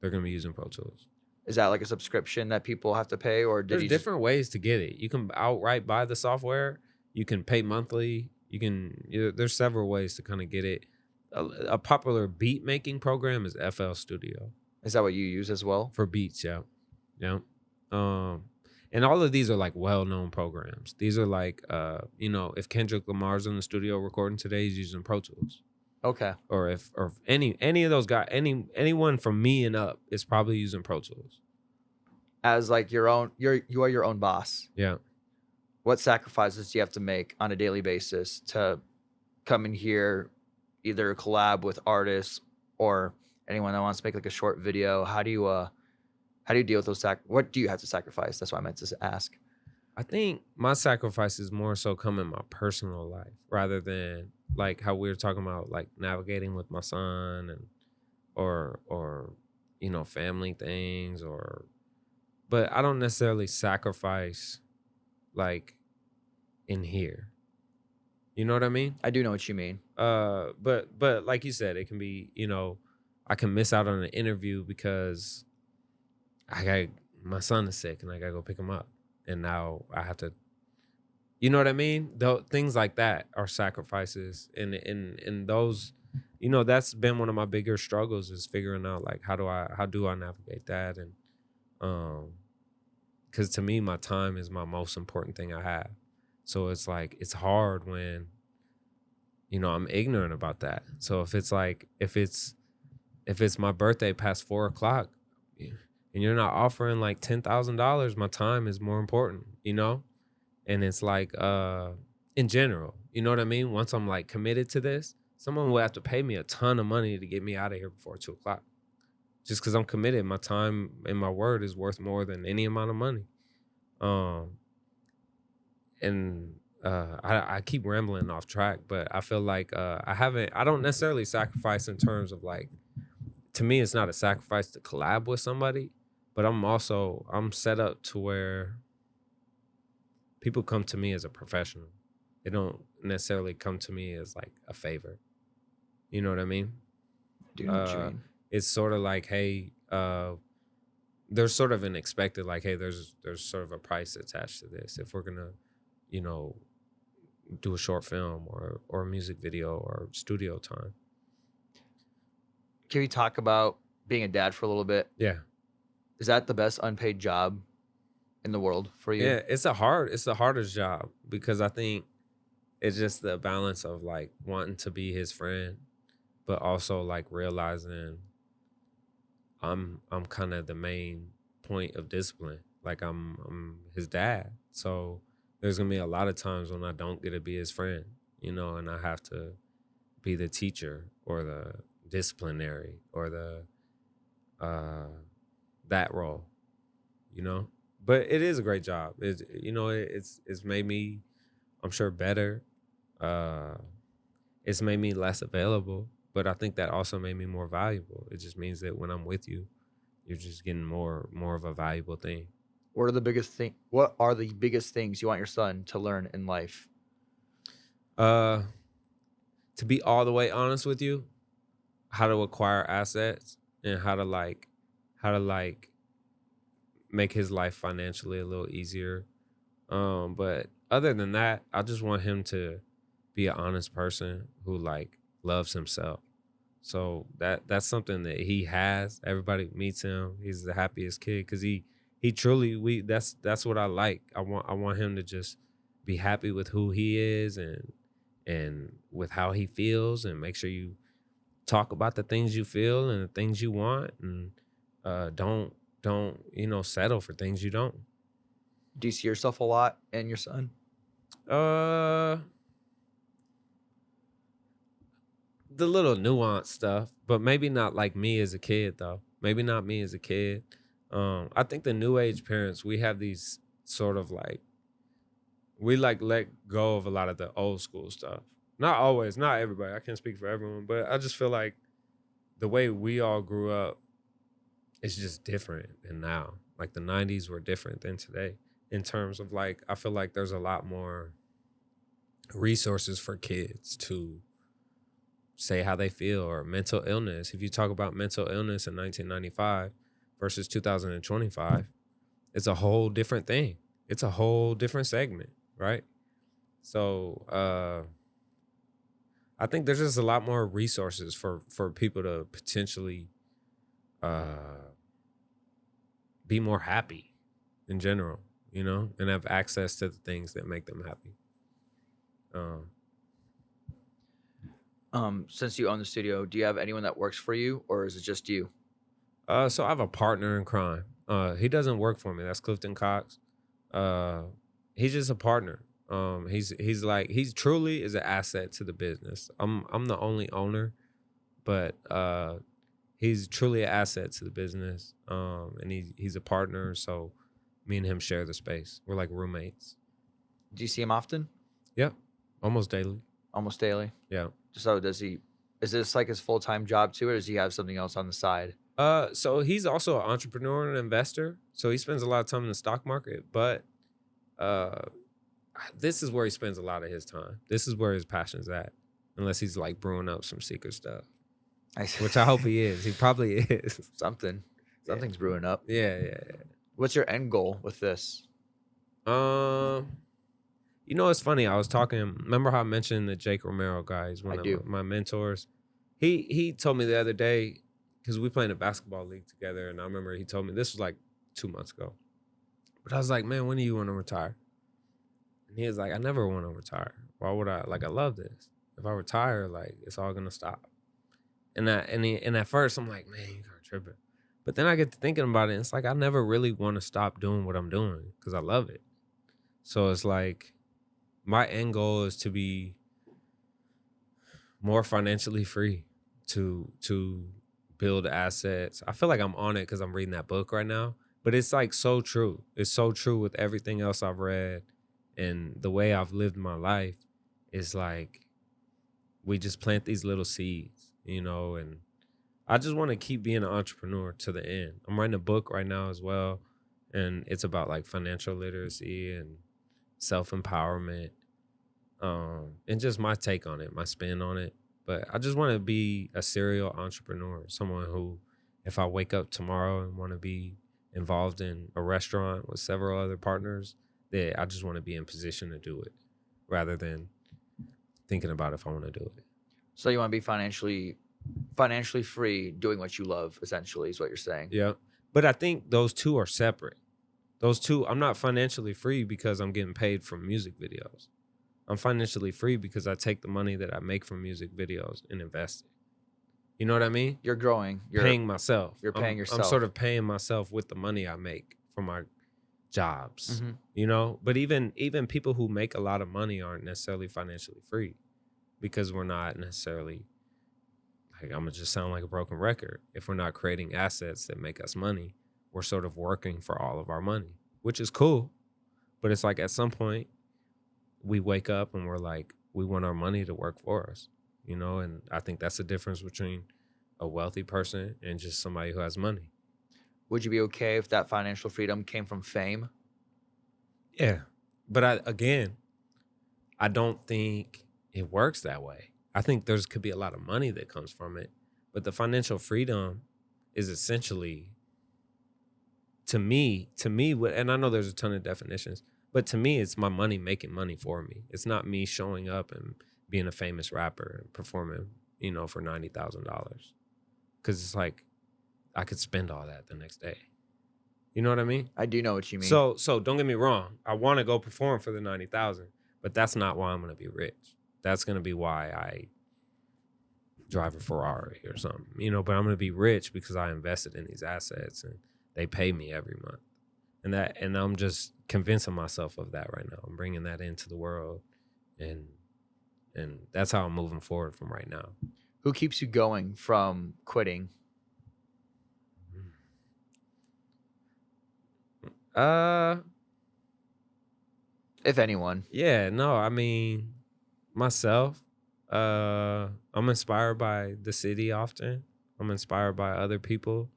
they're gonna be using Pro Tools. Is that like a subscription that people have to pay, or did There's you different ways to get it. You can outright buy the software. You can pay monthly. There's several ways to kind of get it. A popular beat making program is FL Studio Is that what you use as well? for beats. Yeah. And all of these are like well-known programs. These are like, if Kendrick Lamar's in the studio recording today, he's using Pro Tools. Okay. Or if any of those guys, anyone from me and up is probably using Pro Tools. As like you are your own boss. Yeah. What sacrifices do you have to make on a daily basis to come in here, either collab with artists or anyone that wants to make like a short video? How do you deal with those what do you have to sacrifice? That's what I meant to ask. I think my sacrifices more so come in my personal life rather than like how we were talking about like navigating with my son and or family things, but I don't necessarily sacrifice like in here. You know what I mean? I do know what you mean. But like you said, it can be, I can miss out on an interview because my son is sick and I gotta go pick him up. And now I have to, you know what I mean? Things like that are sacrifices. And those, that's been one of my bigger struggles, is figuring out like, how do I navigate that? And Because to me, my time is my most important thing I have. So it's like, it's hard when, I'm ignorant about that. So if it's like, if it's my birthday past 4 o'clock and you're not offering like $10,000, my time is more important, And it's like, in general, you know what I mean? Once I'm like committed to this, someone will have to pay me a ton of money to get me out of here before 2 o'clock. Just because I'm committed, my time and my word is worth more than any amount of money. And I keep rambling off track, but I feel like I don't necessarily sacrifice in terms of like, to me, it's not a sacrifice to collab with somebody, but I'm set up to where people come to me as a professional. They don't necessarily come to me as like a favor. You know what I mean? Do you know what you mean? It's sort of like, hey, there's sort of an expected, like, hey, there's sort of a price attached to this. If we're gonna, do a short film or a music video or studio time. Can we talk about being a dad for a little bit? Yeah. Is that the best unpaid job in the world for you? Yeah, it's the hardest job, because I think it's just the balance of like wanting to be his friend, but also like realizing I'm kind of the main point of discipline. Like I'm his dad. So there's gonna be a lot of times when I don't get to be his friend, and I have to be the teacher or the disciplinary or the that role, But it is a great job. It's made me, I'm sure, better. It's made me less available, but I think that also made me more valuable. It just means that when I'm with you, you're just getting more of a valuable thing. What are the biggest things you want your son to learn in life? To be all the way honest with you, how to acquire assets and how to make his life financially a little easier. But other than that, I just want him to be an honest person who like loves himself. So that's something that he has. Everybody meets him. He's the happiest kid because he truly that's what I like. I want him to just be happy with who he is and with how he feels, and make sure you talk about the things you feel and the things you want, and don't settle for things you don't. Do you see yourself a lot in your son? The little nuanced stuff, but maybe not like me as a kid though. Maybe not me as a kid. I think the new age parents, we have these sort of like, we like let go of a lot of the old school stuff. Not always, not everybody. I can't speak for everyone, but I just feel like the way we all grew up is just different than now. Like the 90s were different than today in terms of like, I feel like there's a lot more resources for kids to say how they feel, or mental illness. If you talk about mental illness in 1995 versus 2025, it's a whole different thing. It's a whole different segment, right? So I think there's just a lot more resources for people to potentially be more happy in general, and have access to the things that make them happy. Since you own the studio, do you have anyone that works for you, or is it just you? So I have a partner in crime. He doesn't work for me. That's Clifton Cox. He's just a partner. He's truly is an asset to the business. I'm the only owner, but he's truly an asset to the business. And he's a partner, so me and him share the space. We're like roommates. Do you see him often? Yeah, almost daily. Almost daily. Yeah. So is this like his full-time job too, or does he have something else on the side? So he's also an entrepreneur and an investor. So he spends a lot of time in the stock market, but this is where he spends a lot of his time. This is where his passion's at, unless he's like brewing up some secret stuff, which I hope he is. He probably is. Something's brewing up. Yeah. What's your end goal with this? It's funny. I was talking. Remember how I mentioned the Jake Romero guy? He's one of my mentors. He told me the other day, because we play in a basketball league together, and I remember he told me, this was like 2 months ago. But I was like, man, when do you want to retire? And he was like, I never want to retire. Why would I? Like, I love this. If I retire, like, it's all gonna stop. And at first I'm like, man, you kind of tripping. But then I get to thinking about it. And it's like I never really want to stop doing what I'm doing because I love it. So it's like my end goal is to be more financially free, to build assets. I feel like I'm on it because I'm reading that book right now. But it's like so true. It's so true with everything else I've read and the way I've lived my life. It's like we just plant these little seeds, you know, and I just want to keep being an entrepreneur to the end. I'm writing a book right now as well, and it's about like financial literacy and self-empowerment, and just my take on it, my spin on it. But I just want to be a serial entrepreneur, someone who, if I wake up tomorrow and want to be involved in a restaurant with several other partners, that I just want to be in position to do it rather than thinking about if I want to do it. So you want to be financially free, doing what you love, essentially, is what you're saying. Yeah. But I think those two are separate. Those two, I'm not financially free because I'm getting paid from music videos. I'm financially free because I take the money that I make from music videos and invest it. You know what I mean? You're growing. You're paying myself. You're paying yourself. I'm sort of paying myself with the money I make from my jobs, you know? But even people who make a lot of money aren't necessarily financially free because we're not necessarily, like, I'm going to just sound like a broken record. If we're not creating assets that make us money, we're sort of working for all of our money, which is cool. But it's like at some point, we wake up and we're like, we want our money to work for us, you know? And I think that's the difference between a wealthy person and just somebody who has money. Would you be okay if that financial freedom came from fame? Yeah. But I don't think it works that way. I think could be a lot of money that comes from it. But the financial freedom is essentially, to me, and I know there's a ton of definitions, but to me, it's my money making money for me. It's not me showing up and being a famous rapper and performing, you know, for $90,000. Because it's like, I could spend all that the next day. You know what I mean? I do know what you mean. So don't get me wrong. I want to go perform for the 90,000, but that's not why I'm going to be rich. That's going to be why I drive a Ferrari or something, you know, but I'm going to be rich because I invested in these assets and they pay me every month. And I'm just convincing myself of that right now. I'm bringing that into the world, and that's how I'm moving forward from right now. Who keeps you going from quitting? If anyone. Yeah, no, I mean, myself. I'm inspired by the city often. I'm inspired by other people.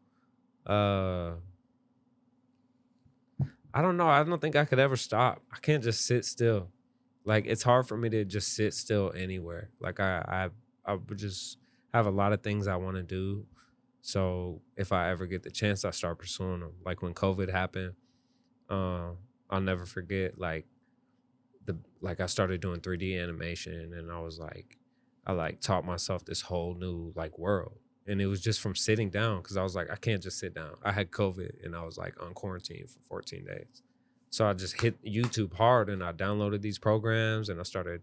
I don't know. I don't think I could ever stop. I can't just sit still. Like, it's hard for me to just sit still anywhere. Like, I would just have a lot of things I want to do. So if I ever get the chance, I start pursuing them. Like when COVID happened, I'll never forget. Like I started doing 3D animation, and I taught myself this whole new like world. And it was just from sitting down, because I was like, I can't just sit down. I had COVID and I was like on quarantine for 14 days. So I just hit YouTube hard and I downloaded these programs and I started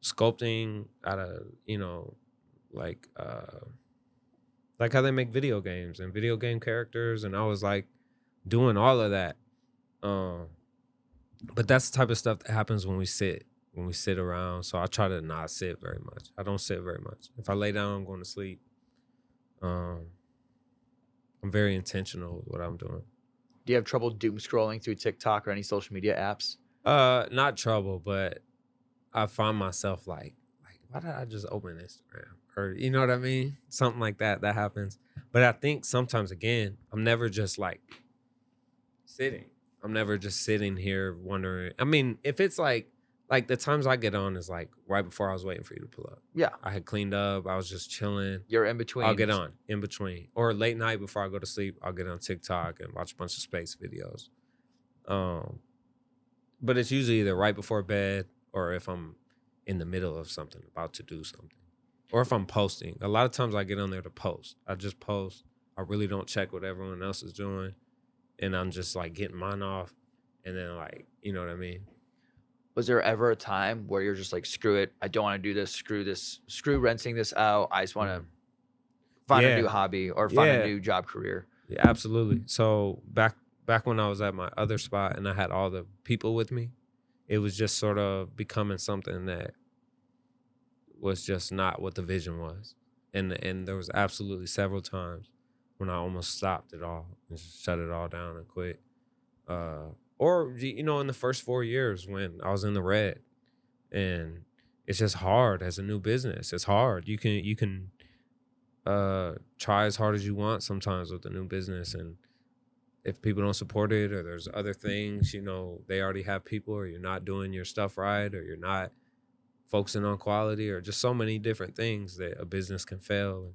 sculpting out of, you know, like how they make video games and video game characters. And I was like doing all of that. But that's the type of stuff that happens when we sit around. So I try to not sit very much. I don't sit very much. If I lay down, I'm going to sleep. I'm very intentional with what I'm doing. Do you have trouble doom scrolling through TikTok or any social media apps? Not trouble, but I find myself like, why did I just open Instagram? Or, you know what I mean? Something like that happens. But I think sometimes, again, I'm never just like sitting. I'm never just sitting here wondering. I mean, if it's like the times I get on is like right before I was waiting for you to pull up. Yeah. I had cleaned up. I was just chilling. You're in between. I'll get on in between. Or late night before I go to sleep, I'll get on TikTok and watch a bunch of space videos. But it's usually either right before bed or if I'm in the middle of something, about to do something. Or if I'm posting. A lot of times I get on there to post. I just post. I really don't check what everyone else is doing. and I'm just like getting mine off, and then like, you know what I mean? Was there ever a time where you're just like, screw it, I don't want to do this, screw renting this out, I just want to find a new Yeah, hobby or find a yeah, new job career? yeah, absolutely. So back when I was at my other spot and I had all the people with me, it was just sort of becoming something that was just not what the vision was. And there was absolutely several times when I almost stopped it all and just shut it all down and quit. Or you know, in the first 4 years when I was in the red, and it's just hard as a new business. It's hard. You can try as hard as you want sometimes with a new business, and if people don't support it or there's other things, you know, they already have people, or you're not doing your stuff right, or you're not focusing on quality, or just so many different things that a business can fail.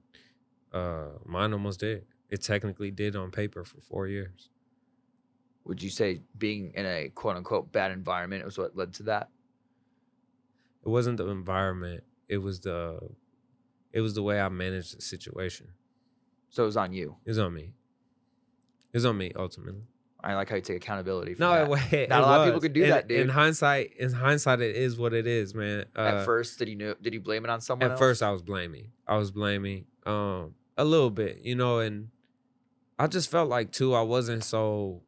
And mine almost did. It technically did on paper for 4 years. Would you say being in a quote unquote bad environment was what led to that? It wasn't the environment. It was the way I managed the situation. So it was on you. It was on me. It was on me ultimately. I like how you take accountability for No, that. it Not a lot of people was. could do that, dude. In hindsight, it is what it is, man. At first, did you blame it on someone At else? first, I was blaming. A little bit, you know, and I just felt like too. I wasn't so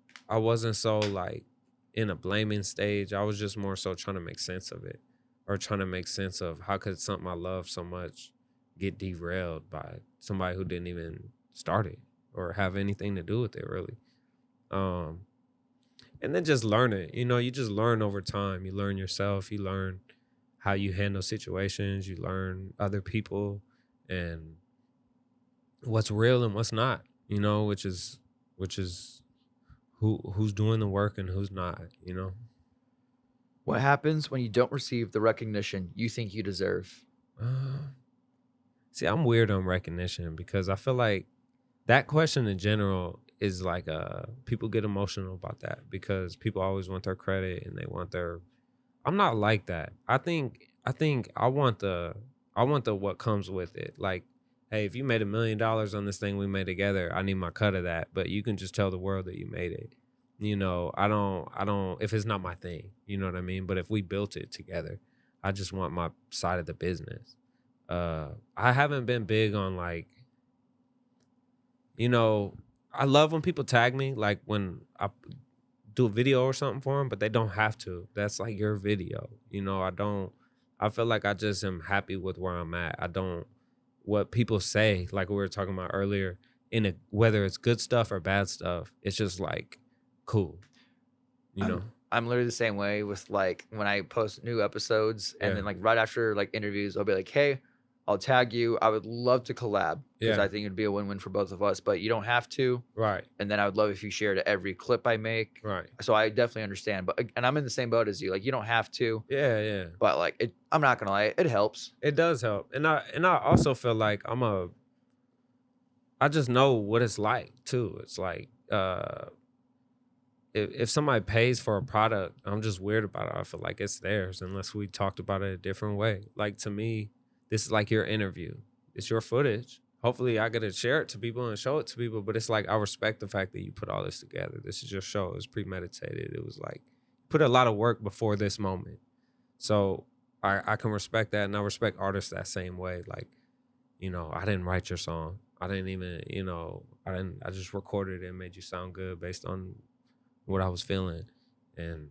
like in a blaming stage. I was just more so trying to make sense of it, or trying to make sense of how could something I love so much get derailed by somebody who didn't even start it or have anything to do with it, really. And then just learn it. You know, you just learn over time. You learn yourself. You learn how you handle situations. You learn other people and what's real and what's not. You know, which is who's doing the work and who's not. You know. What happens when you don't receive the recognition you think you deserve? See, I'm weird on recognition because I feel like that question in general is like people get emotional about that because people always want their credit and they want their. I'm not like that. I think I want the what comes with it. Like, hey, if you made $1 million on this thing we made together, I need my cut of that. But you can just tell the world that you made it. You know, I don't if it's not my thing, you know what I mean? But if we built it together, I just want my side of the business. I haven't been big on like, you know, I love when people tag me, like when I do a video or something for them, but they don't have to. That's like your video. You know, I feel like I just am happy with where I'm at. I don't, what people say, like we were talking about earlier, whether it's good stuff or bad stuff, it's just like cool, you know? I'm literally the same way with like when I post new episodes and then like right after like interviews, I'll be like, hey, I'll tag you. I would love to collab because I think it'd be a win-win for both of us, but you don't have to. Right. And then I would love if you shared every clip I make. Right. So I definitely understand, and I'm in the same boat as you. Like you don't have to. Yeah, yeah. But like I'm not gonna lie, it helps. It does help. And I also feel like I just know what it's like too. It's like if somebody pays for a product, I'm just weird about it. I feel like it's theirs unless we talked about it a different way. Like to me, this is like your interview. It's your footage. Hopefully I get to share it to people and show it to people, but it's like I respect the fact that you put all this together. This is your show. It was premeditated. It was like put a lot of work before this moment. So I can respect that, and I respect artists that same way. Like, you know, I didn't write your song. I didn't even, you know, I just recorded it and made you sound good based on what I was feeling. And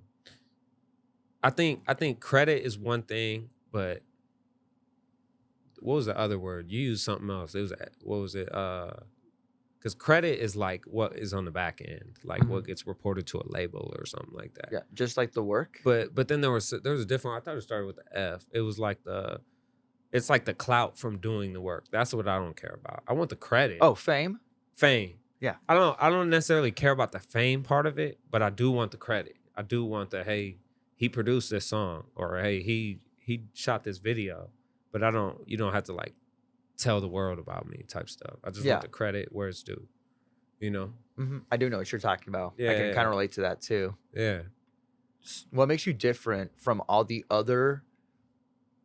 I think credit is one thing, but what was the other word? You used something else. It was, what was it? Because credit is like what is on the back end, like what gets reported to a label or something like that. Yeah, just like the work. But then there was a different. I thought it started with the F. It was like it's like the clout from doing the work. That's what I don't care about. I want the credit. Oh, fame. Yeah. I don't necessarily care about the fame part of it, but I do want the credit. I do want the, hey, he produced this song, or hey, he shot this video. But you don't have to like tell the world about me type stuff. I just want the credit where it's due, you know? Mm-hmm. I do know what you're talking about. Yeah, I can kind of relate to that too. Yeah. What makes you different from all the other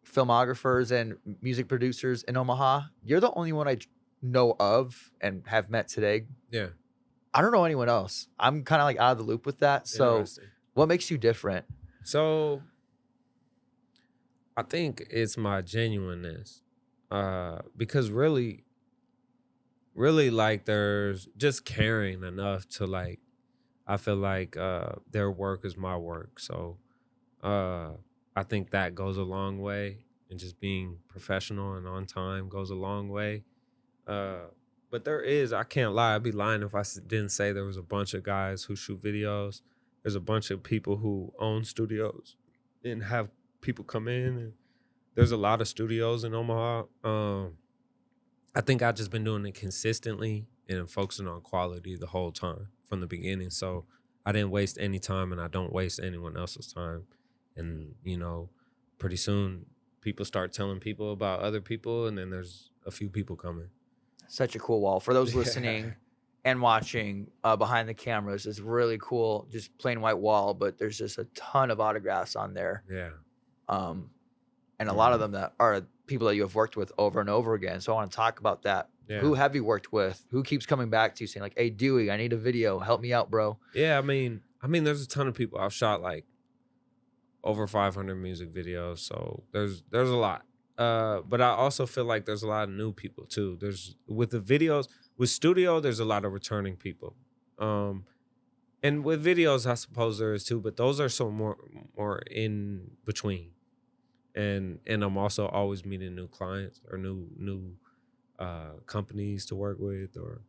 filmographers and music producers in Omaha? You're the only one I know of and have met today. Yeah. I don't know anyone else. I'm kind of like out of the loop with that. So Interesting. what makes you different? So I think it's my genuineness. Because really, like there's just caring enough to like, I feel like their work is my work. So I think that goes a long way, and just being professional and on time goes a long way. Uh, but I can't lie. I'd be lying if I didn't say there was a bunch of guys who shoot videos. There's a bunch of people who own studios and have people come in. And there's a lot of studios in Omaha. I think I've just been doing it consistently and focusing on quality the whole time from the beginning. So I didn't waste any time, and I don't waste anyone else's time. And, pretty soon people start telling people about other people, and then there's a few people coming. Such a cool wall. For those Yeah. listening and watching, behind the cameras is really cool, just plain white wall, but there's just a ton of autographs on there. Yeah. And a lot of them that are people that you have worked with over and over again. So I want to talk about that. Yeah. Who have you worked with? Who keeps coming back to you saying like, "Hey, Dewey, I need a video. Help me out, bro." Yeah, I mean, there's a ton of people. I've shot like over 500 music videos, so there's a lot. But I also feel like there's a lot of new people too. There's with the videos, with studio, there's a lot of returning people. And with videos, I suppose there is too, but those are so more in between. And I'm also always meeting new clients or new companies to work with, or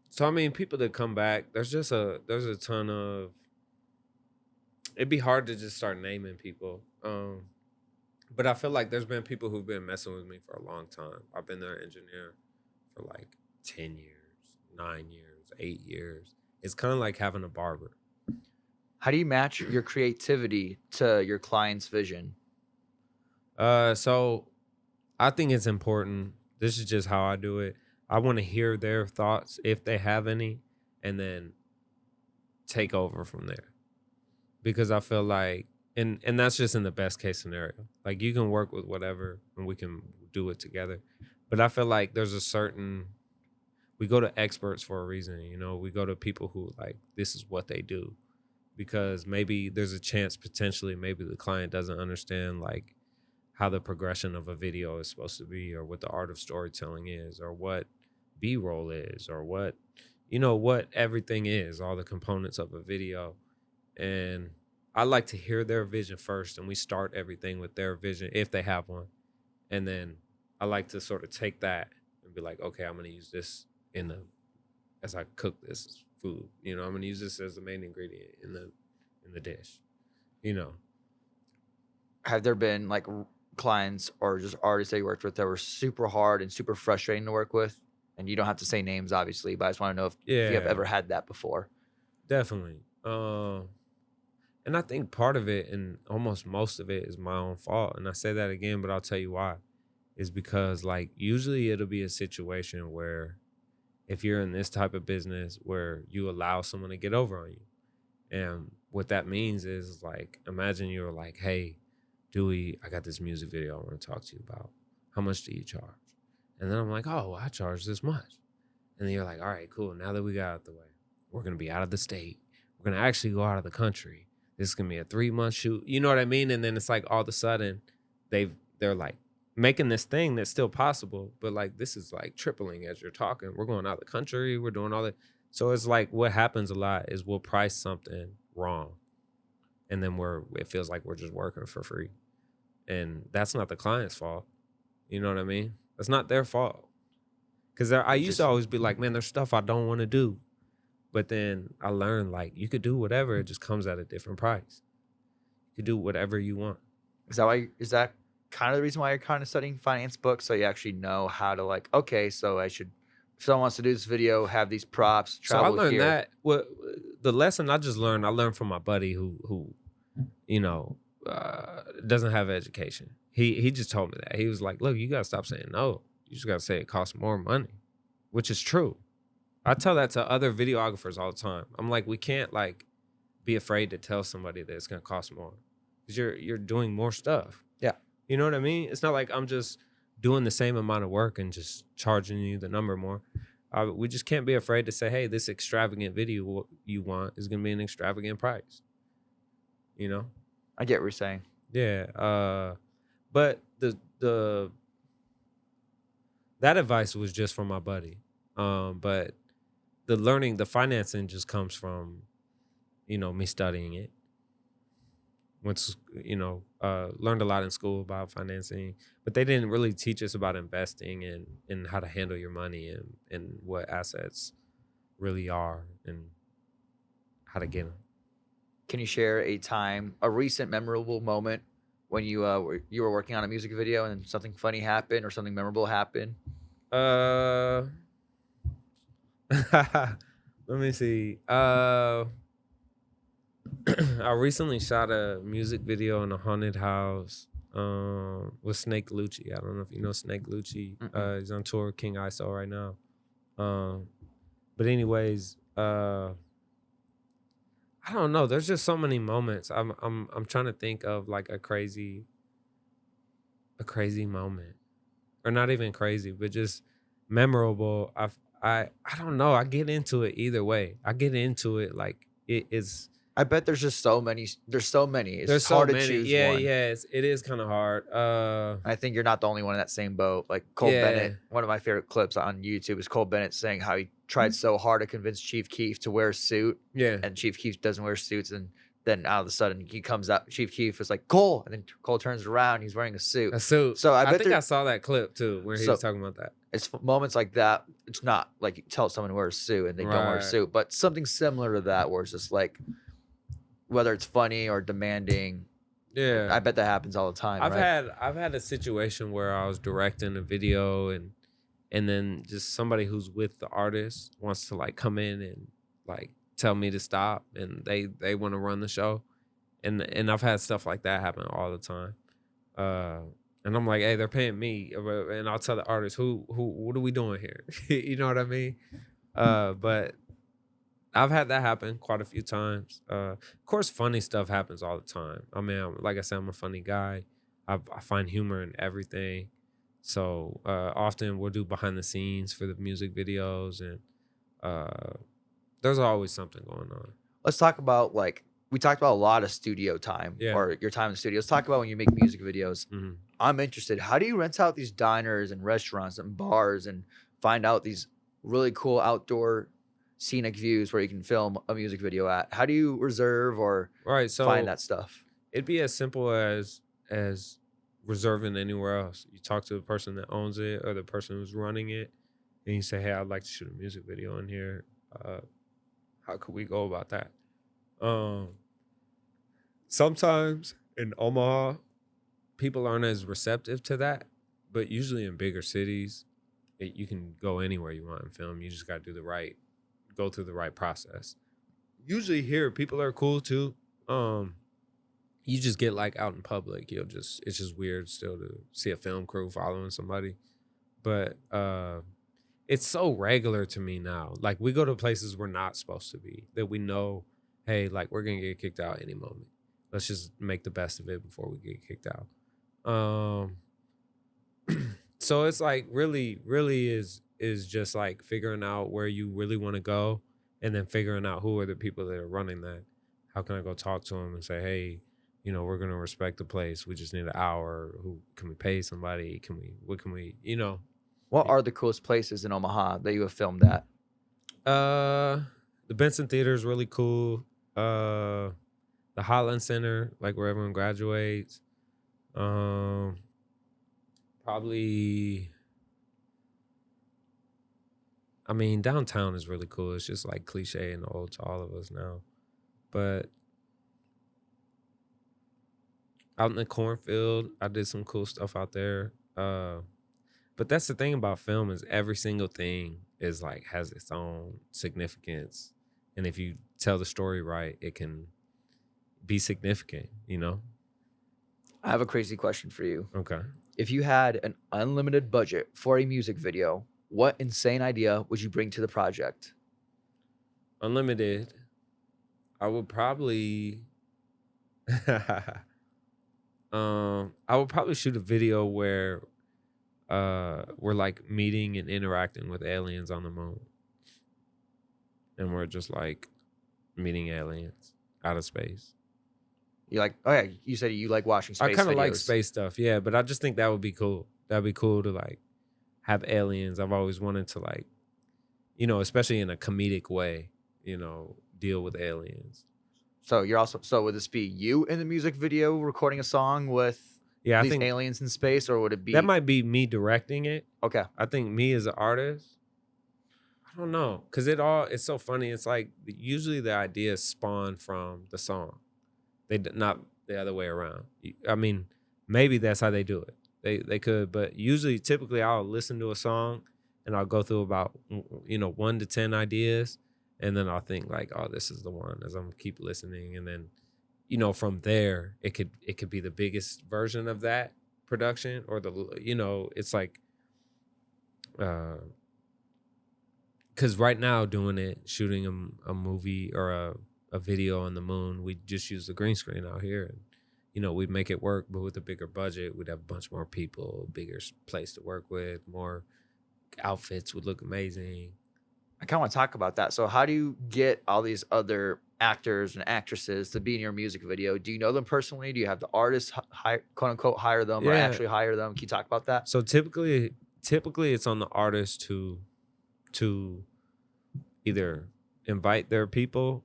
so I mean, people that come back. There's a ton of. It'd be hard to just start naming people, but I feel like there's been people who've been messing with me for a long time. I've been their engineer for like 10 years, 9 years, 8 years. It's kind of like having a barber. How do you match your creativity to your client's vision? So I think it's important. This is just how I do it. I want to hear their thoughts if they have any, and then take over from there. Because I feel like, and that's just in the best case scenario. Like you can work with whatever and we can do it together. But I feel like there's we go to experts for a reason. We go to people who like, this is what they do. Because maybe there's a chance potentially maybe the client doesn't understand like how the progression of a video is supposed to be, or what the art of storytelling is, or what B-roll is, or what everything is, all the components of a video. And I like to hear their vision first, and we start everything with their vision if they have one. And then I like to sort of take that and be like, okay, I'm going to use this as I cook this food. I'm going to use this as the main ingredient in the dish. Have there been like clients or just artists that you worked with that were super hard and super frustrating to work with? And you don't have to say names, obviously, but I just want to know if you have ever had that before. Definitely. And I think part of it, and almost most of it, is my own fault. And I say that again, but I'll tell you why. Is because like usually it'll be a situation where if you're in this type of business where you allow someone to get over on you. And what that means is like, imagine you're like, "Hey, Dewey, I got this music video I want to talk to you about. How much do you charge?" And then I'm like, "Oh, I charge this much." And then you're like, "All right, cool. Now that we got out the way, we're going to be out of the state. We're going to actually go out of the country. This is going to be a 3-month shoot." You know what I mean? And then it's like all of a sudden they're like making this thing that's still possible, but like this is like tripling as you're talking. We're going out of the country. We're doing all that. So it's like what happens a lot is we'll price something wrong, and then it feels like we're just working for free. And that's not the client's fault. You know what I mean? That's not their fault. Because I used to always be like, man, there's stuff I don't want to do. But then I learned like you could do whatever. It just comes at a different price. You could do whatever you want. Is that kind of the reason why you're kind of studying finance books? So you actually know how to like, okay, so if someone wants to do this video, have these props, travel So I learned here. that. Well, the lesson I learned from my buddy who doesn't have education. He just told me that. He was like, "Look, you gotta stop saying no. You just gotta say it costs more money," which is true. I tell that to other videographers all the time. I'm like, we can't like be afraid to tell somebody that it's gonna cost more because you're doing more stuff. Yeah, you know what I mean. It's not like I'm just doing the same amount of work and just charging you the number more. We just can't be afraid to say, hey, this extravagant video you want is going to be an extravagant price. You know? I get what you're saying. Yeah. But that advice was just from my buddy. But the financing just comes from, me studying it. Learned a lot in school about financing, but they didn't really teach us about investing and how to handle your money and what assets really are and how to get them. Can you share a recent memorable moment when you were working on a music video and something funny happened or something memorable happened? Let me see. I recently shot a music video in a haunted house with Snake Lucci. I don't know if you know Snake Lucci. He's on tour with King ISO right now. But anyways, I don't know. There's just so many moments. I'm trying to think of like a crazy moment, or not even crazy, but just memorable. I don't know. I get into it either way. I get into it like it is. I bet there's just so many. There's so many. It's so hard many. to choose Yeah, one. yeah. It is kind of hard. I think you're not the only one in that same boat. Like Cole Yeah. Bennett, one of my favorite clips on YouTube is Cole Bennett saying how he tried so hard to convince Chief Keef to wear a suit, Yeah. and Chief Keef doesn't wear suits, and then out of the sudden he comes out. Chief Keef is like Cole, and then Cole turns around, he's wearing a suit. A suit. So I think I saw that clip too, where he was talking about that. It's moments like that. It's not like you tell someone to wear a suit and they don't wear a suit, but something similar to that, where it's just like, whether it's funny or demanding. Yeah. I bet that happens all the time. I've had a situation where I was directing a video and then just somebody who's with the artist wants to like come in and like tell me to stop, and they want to run the show. And I've had stuff like that happen all the time. And I'm like, hey, they're paying me, and I'll tell the artist, what are we doing here? You know what I mean? But I've had that happen quite a few times. Of course, funny stuff happens all the time. I mean, like I said, I'm a funny guy. I find humor in everything. So often we'll do behind the scenes for the music videos, and there's always something going on. Let's talk about, like, we talked about a lot of studio time, or your time in the studio. Let's talk about when you make music videos. Mm-hmm. I'm interested. How do you rent out these diners and restaurants and bars and find out these really cool outdoor scenic views where you can film a music video at? How do you reserve or find that stuff? It'd be as simple as reserving anywhere else. You talk to the person that owns it or the person who's running it, and you say, hey, I'd like to shoot a music video in here. How could we go about that? Sometimes in Omaha, people aren't as receptive to that, but usually in bigger cities, you can go anywhere you want and film. You just got to go through the right process. Usually here, people are cool too. You just get like out in public, it's just weird still to see a film crew following somebody. But it's so regular to me now. Like, we go to places we're not supposed to be, that we know, hey, like, we're gonna get kicked out any moment. Let's just make the best of it before we get kicked out. So it's like really is just like figuring out where you really want to go, and then figuring out who are the people that are running that. How can I go talk to them and say, hey, we're going to respect the place. We just need an hour. Who can we pay somebody? What can we? What are the coolest places in Omaha that you have filmed at? The Benson Theater is really cool. The Highland Center, like where everyone graduates. Probably, I mean, downtown is really cool. It's just like cliche and old to all of us now. But out in the cornfield, I did some cool stuff out there. But that's the thing about film, is every single thing is like has its own significance. And if you tell the story right, it can be significant, I have a crazy question for you. Okay. If you had an unlimited budget for a music video, what insane idea would you bring to the project? Unlimited, I would probably shoot a video where we're like meeting and interacting with aliens on the moon, and we're just like meeting aliens out of space. You like? Oh yeah, you said you like watching I space kind of like videos. space stuff, yeah, but I just think that would be cool. That'd be cool to like have aliens. I've always wanted to like, especially in a comedic way, deal with aliens. So you're also would this be you in the music video recording a song with Yeah, I these think aliens in space, or would it be that might be me directing it. okay? I think me as an artist, I don't know, because it's so funny. It's like usually the ideas spawn from the song. Not the other way around. I mean, maybe that's how they do it. They could, but usually, typically, I'll listen to a song and I'll go through about 1 to 10 ideas, and then I'll think like, oh, this is the one. As I'm keep listening, and then from there, it could be the biggest version of that production, or it's like, because right now doing it, shooting a movie or a video on the moon, we just use the green screen out here, and we'd make it work, but with a bigger budget, we'd have a bunch more people, bigger place to work with, more outfits would look amazing. I kind of want to talk about that. So how do you get all these other actors and actresses to be in your music video? Do you know them personally? Do you have the artists quote unquote hire them or Yeah. actually hire them? Can you talk about that? So typically it's on the artist to either invite their people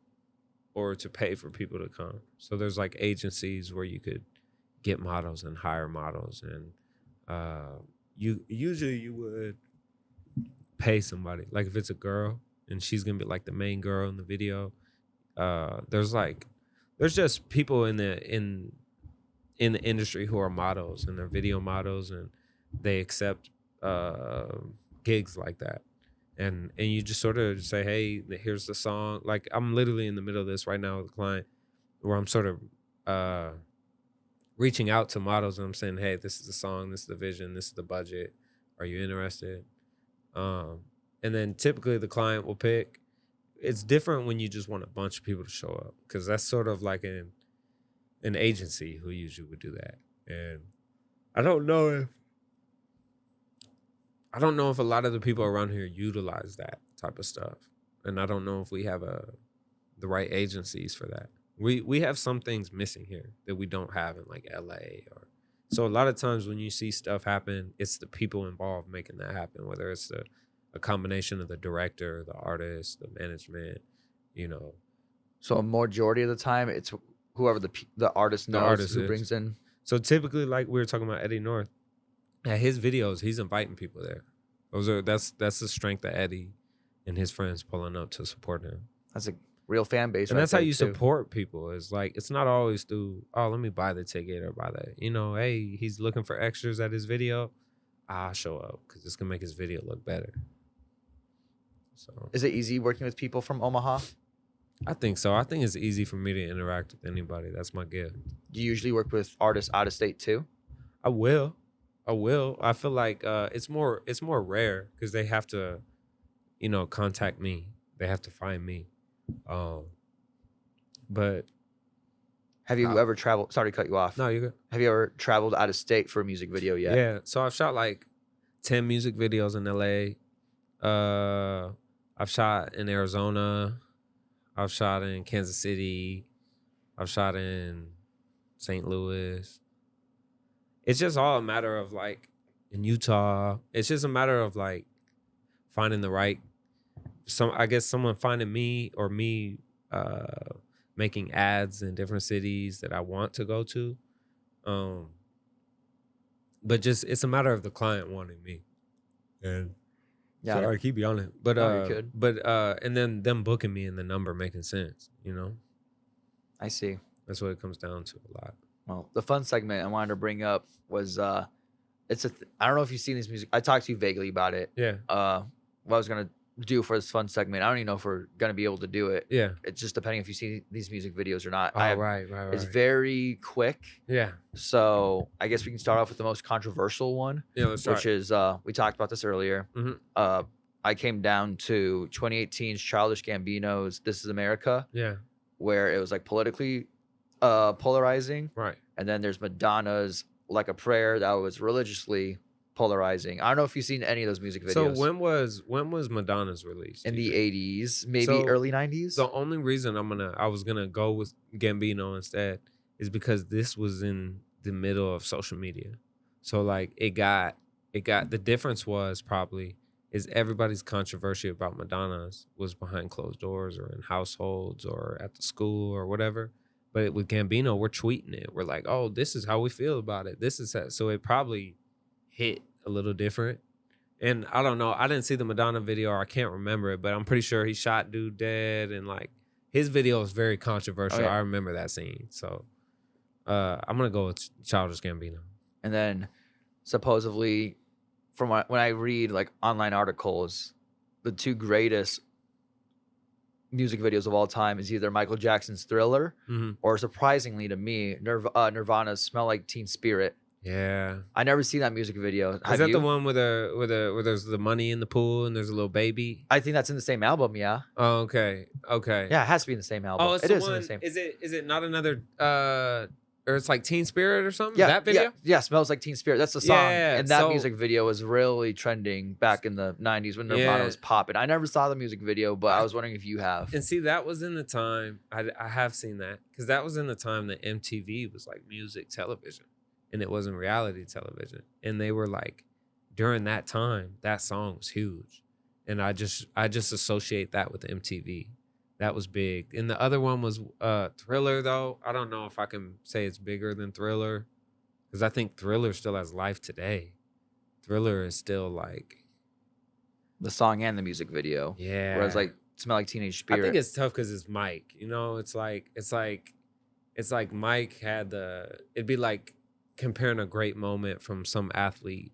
or to pay for people to come. So there's like agencies where you could get models and hire models, and you would pay somebody. Like if it's a girl and she's gonna be like the main girl in the video, there's just people in the industry who are models and they're video models, and they accept gigs like that. And you just sort of say, hey, here's the song. Like I'm literally in the middle of this right now with a client where I'm sort of reaching out to models, and I'm saying, hey, this is the song, this is the vision, this is the budget. Are you interested? And then typically the client will pick. It's different when you just want a bunch of people to show up, because that's sort of like an agency who usually would do that. And I don't know if a lot of the people around here utilize that type of stuff. And I don't know if we have the right agencies for that. We have some things missing here that we don't have in like LA. So a lot of times when you see stuff happen, it's the people involved making that happen, whether it's a combination of the director, the artist, the management, So a majority of the time, it's whoever the artist knows who brings in. So typically, like we were talking about Eddie North, at his videos, he's inviting people there. That's the strength of Eddie and his friends pulling up to support him. That's a real fan base, and right that's how there, you too. support people. It's like it's not always through, oh, let me buy the ticket or buy that. Hey, he's looking for extras at his video. I'll show up because it's gonna make his video look better. So, is it easy working with people from Omaha? I think so. I think it's easy for me to interact with anybody. That's my gift. Do you usually work with artists out of state too? I will. I feel like it's more rare because they have to, contact me. They have to find me. But have you ever traveled? Sorry to cut you off. No, you're good. Have you ever traveled out of state for a music video yet? Yeah. So I've shot like 10 music videos in LA. I've shot in Arizona. I've shot in Kansas City. I've shot in St. Louis. It's just all a matter of like in Utah. It's just a matter of like finding the right, someone finding me or me making ads in different cities that I want to go to. But just it's a matter of the client wanting me. And yeah, sorry, keep you on it. But no, you could. And then them booking me and the number making sense, I see. That's what it comes down to a lot. Well, the fun segment I wanted to bring up was I don't know if you've seen this music. I talked to you vaguely about it. Yeah. What I was gonna do for this fun segment. I don't even know if we're gonna be able to do it. Yeah. It's just depending if you see these music videos or not. Oh, right. It's very quick. Yeah. So I guess we can start off with the most controversial one. Yeah, let's start. Which is we talked about this earlier. Mm-hmm. I came down to 2018's Childish Gambino's "This Is America." Yeah. Where it was like politically polarizing. Right. And then there's Madonna's "Like a Prayer" that was religiously polarizing. I don't know if you've seen any of those music So videos. when was Madonna's released? In do you the think? 80s, maybe So, early 90s. The only reason I was gonna go with Gambino instead is because this was in the middle of social media. So like it got the difference was probably is everybody's controversy about Madonna's was behind closed doors or in households or at the school or whatever. But with Gambino, we're tweeting it. We're like, oh, this is how we feel about it. This is so it probably hit a little different. And I don't know. I didn't see the Madonna video, or I can't remember it, but I'm pretty sure he shot dude dead, and like his video is very controversial. Oh, yeah. I remember that scene. So I'm gonna go with Childish Gambino. And then supposedly, from when I read like online articles, the two greatest music videos of all time is either Michael Jackson's Thriller or, surprisingly to me, Nirvana's Smell Like Teen Spirit. Yeah. I never seen that music video. Is that the one where there's the money in the pool and there's a little baby? I think that's in the same album, yeah. Oh, okay. Okay. Yeah, it has to be in the same album. Oh, it's it the is one. in the same. Is it not another or it's like Teen Spirit or something? Yeah, That video? Yeah, Smells Like Teen Spirit. That's the song. Yeah, and that so- music video was really trending back in the 90s when Nirvana Yeah. was popping. I never saw the music video, but I was wondering if you have. And see, that was in the time, I have seen that, because that was in the time that MTV was like music television and it wasn't reality television. And they were like, during that time, that song was huge. And I just associate that with MTV. That was big. And the other one was Thriller, though. I don't know if I can say it's bigger than Thriller, because I think Thriller still has life today. Thriller is still like, The song and the music video. yeah. Whereas like Smell Like Teenage Spirit. I think it's tough because it's Mike. You know, it's like Mike had it'd be like comparing a great moment from some athlete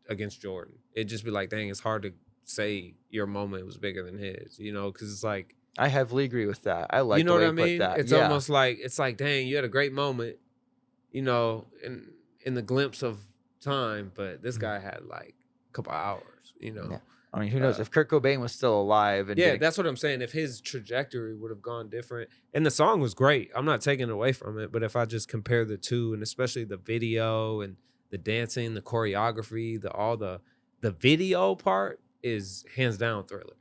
against Jordan. It'd just be like, dang, it's hard to say your moment was bigger than his, you know, because it's like, I heavily agree with that. I like you know the way what I you mean? put that. It's Yeah. almost like, it's like, dang, you had a great moment, you know, in the glimpse of time, but this guy had like a couple hours, you know. Yeah. I mean, who knows? If Kurt Cobain was still alive and Yeah, that's what I'm saying. If his trajectory would have gone different, and the song was great, I'm not taking away from it, but if I just compare the two, and especially the video and the dancing, the choreography, the video part is hands down Thriller.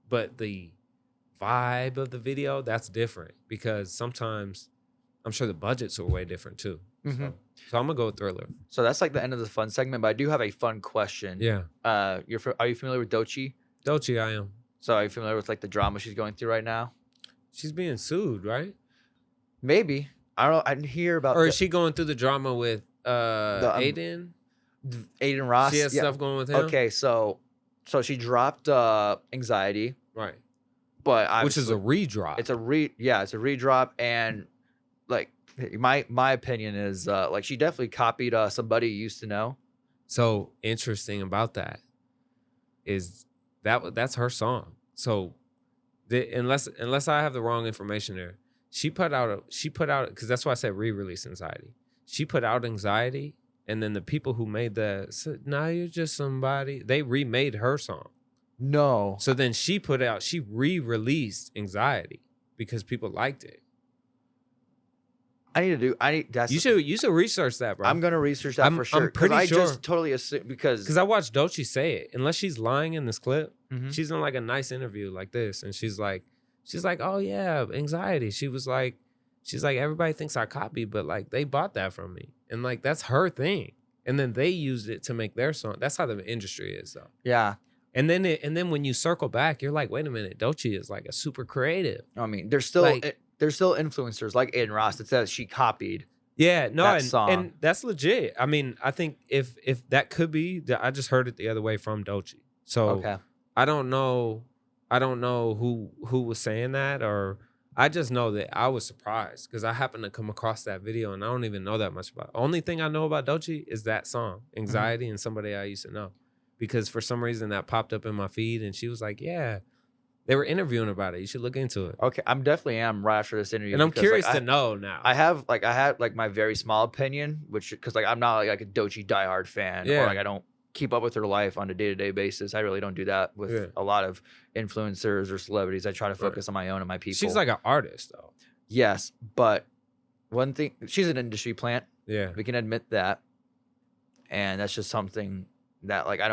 But the vibe of the video, that's different, because sometimes I'm sure the budgets are way different too. Mhm. So I'm gonna go with Thriller. So that's like the end of the fun segment, but I do have a fun question. Yeah. Are you familiar with Doechii? Doechii, I am. So are you familiar with like the drama she's going through right now? She's being sued, right? Maybe. I don't know. I didn't hear about Or is she going through the drama with Aiden? Aiden Ross. She has Yeah. stuff going with him? Okay, so she dropped Anxiety, Right. but Which is a obviously redrop. it's a redrop, and like my opinion is like she definitely copied Somebody You Used to Know. So interesting about that is that's her song. So unless I have the wrong information there, she put out because that's why I said re-release Anxiety. She put out Anxiety, and then the people who made said, "Now You're Just Somebody," they remade her song. No. So then she re-released Anxiety because people liked it. You should research that, bro. I'm gonna research that for sure. I'm pretty I sure. just totally assume because I watched Doechii say it. Unless she's lying in this clip, Mhm. she's in like a nice interview like this, and she's like, "Oh yeah, Anxiety." She's like, everybody thinks I copied, but like they bought that from me, and like that's her thing. And then they used it to make their song. That's how the industry is, though. yeah. And then when you circle back, you're like, wait a minute, Doechii is like a super creative. I mean, there's still Like- influencers like Aiden Ross that says she copied. Yeah, no, That song. and that's legit. I mean, I think if that could be, I just heard it the other way from Doechii. So Okay. I don't know who was saying that, or I just know that I was surprised because I happened to come across that video and I don't even know that much about it. Only thing I know about Doechii is that song, Anxiety, and Somebody I Used to Know. Because for some reason that popped up in my feed and she was like, yeah, they were interviewing about it. You should look into it. Okay, I'm definitely right after this interview. And I'm because, curious like, to know now. I had like my very small opinion, which because like I'm not like a Doechii diehard fan, Yeah. or like I don't keep up with her life on a day-to-day basis. I really don't do that with a lot of influencers or celebrities. I try to focus on my own and my people. She's like an artist though. Yes, but one thing, she's an industry plant. Yeah. We can admit that. and that's just something that like I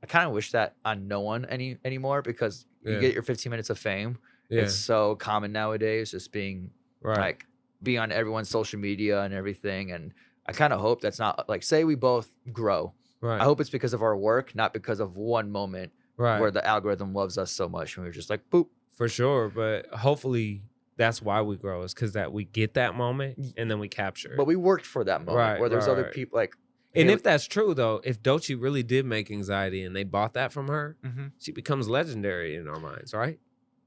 kind of wish that on no one anymore, because you Yeah. get your 15 minutes of fame. Yeah. It's so common nowadays, just being Right. like being on everyone's social media and everything. And I kind of hope that's not like, say we both grow. Right. I hope it's because of our work, not because of one moment where Right. the algorithm loves us so much and we're just like, boop. For sure. But hopefully that's why we grow, is because that we get that moment and then we capture it. But we worked for that moment, Right, where there's other right. people like, And hey, if that's true, though, if Doechii really did make Anxiety and they bought that from her, she becomes legendary in our minds, right?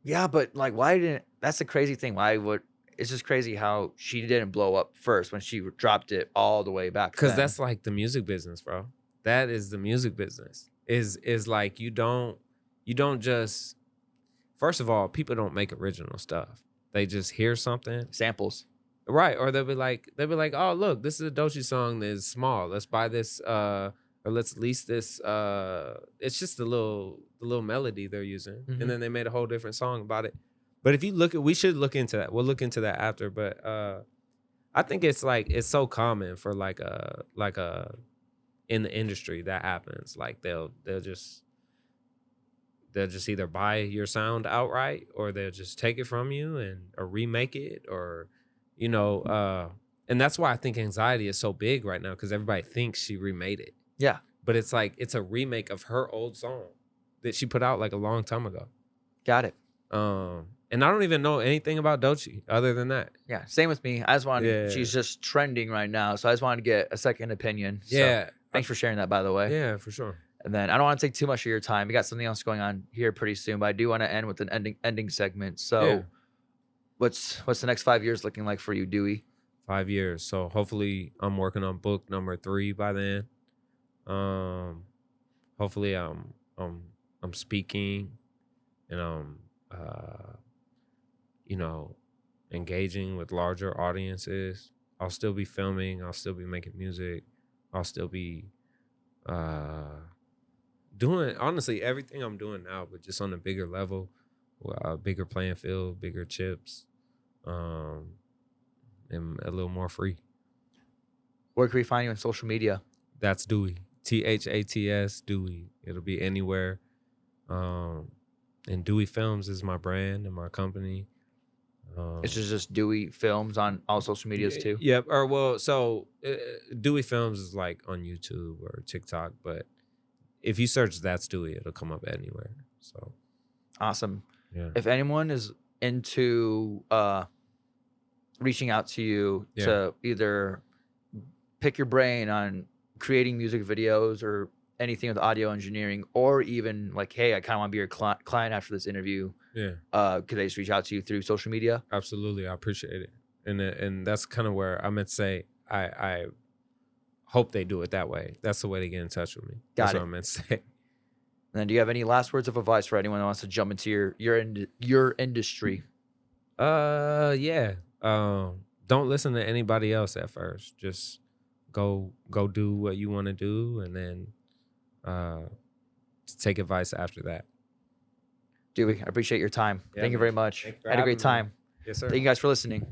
yeah, but like, why didn't? That's the crazy thing. Why would? It's just crazy how she didn't blow up first when she dropped it all the way back. Because then. that's like the music business, bro. That is the music business. Is like you don't just. First of all, people don't make original stuff. They just hear something, samples. right? Or they'll be like, oh, look, this is a Doechii song that is small. Let's buy this, or let's lease this. It's just the little melody they're using, and then they made a whole different song about it. But if you look at, we should look into that. We'll look into that after. But I think it's like it's so common for like a in the industry that happens. Like they'll just either buy your sound outright, or they'll just take it from you or remake it, or and that's why I think Anxiety is so big right now, because everybody thinks she remade it. Yeah, but it's like it's a remake of her old song that she put out like a long time ago. Got it. And I don't even know anything about Doechii other than that. Yeah, same with me. I just wanted. She's just trending right now, so I just wanted to get a second opinion. Yeah. So, thanks for sharing that, by the way. Yeah, for sure. And then I don't want to take too much of your time. We got something else going on here pretty soon, but I do want to end with an ending segment. So, what's the next 5 years looking like for you, Dewey? 5 years. So hopefully I'm working on book number 3 by then. Hopefully I'm speaking and engaging with larger audiences. I'll still be filming. I'll still be making music. I'll still be doing honestly everything I'm doing now, but just on a bigger level, bigger playing field, bigger chips, and a little more free. Where can we find you on social media? That's Dewey. THATS Dewey. It'll be anywhere. And Dewey Films is my brand and my company. It's just Dewey Films on all social medias too. Yep. So Dewey Films is like on YouTube or TikTok, but if you search That's Dewey, it'll come up anywhere. So awesome. Yeah. If anyone is into reaching out to you to either pick your brain on creating music videos or anything with audio engineering, or even like, hey, I kind of want to be your client after this interview. Yeah. Could they just reach out to you through social media? Absolutely. I appreciate it. And that's kind of where I meant to say, I hope they do it that way. That's the way to get in touch with me. That's what I meant to say. And then do you have any last words of advice for anyone that wants to jump into your industry? Yeah. Don't listen to anybody else at first. Just go do what you want to do, and then take advice after that. Dewey, I appreciate your time. Yeah, Thank you very much. Thanks for I had a great having me. time. Yes, sir. Thank you guys for listening.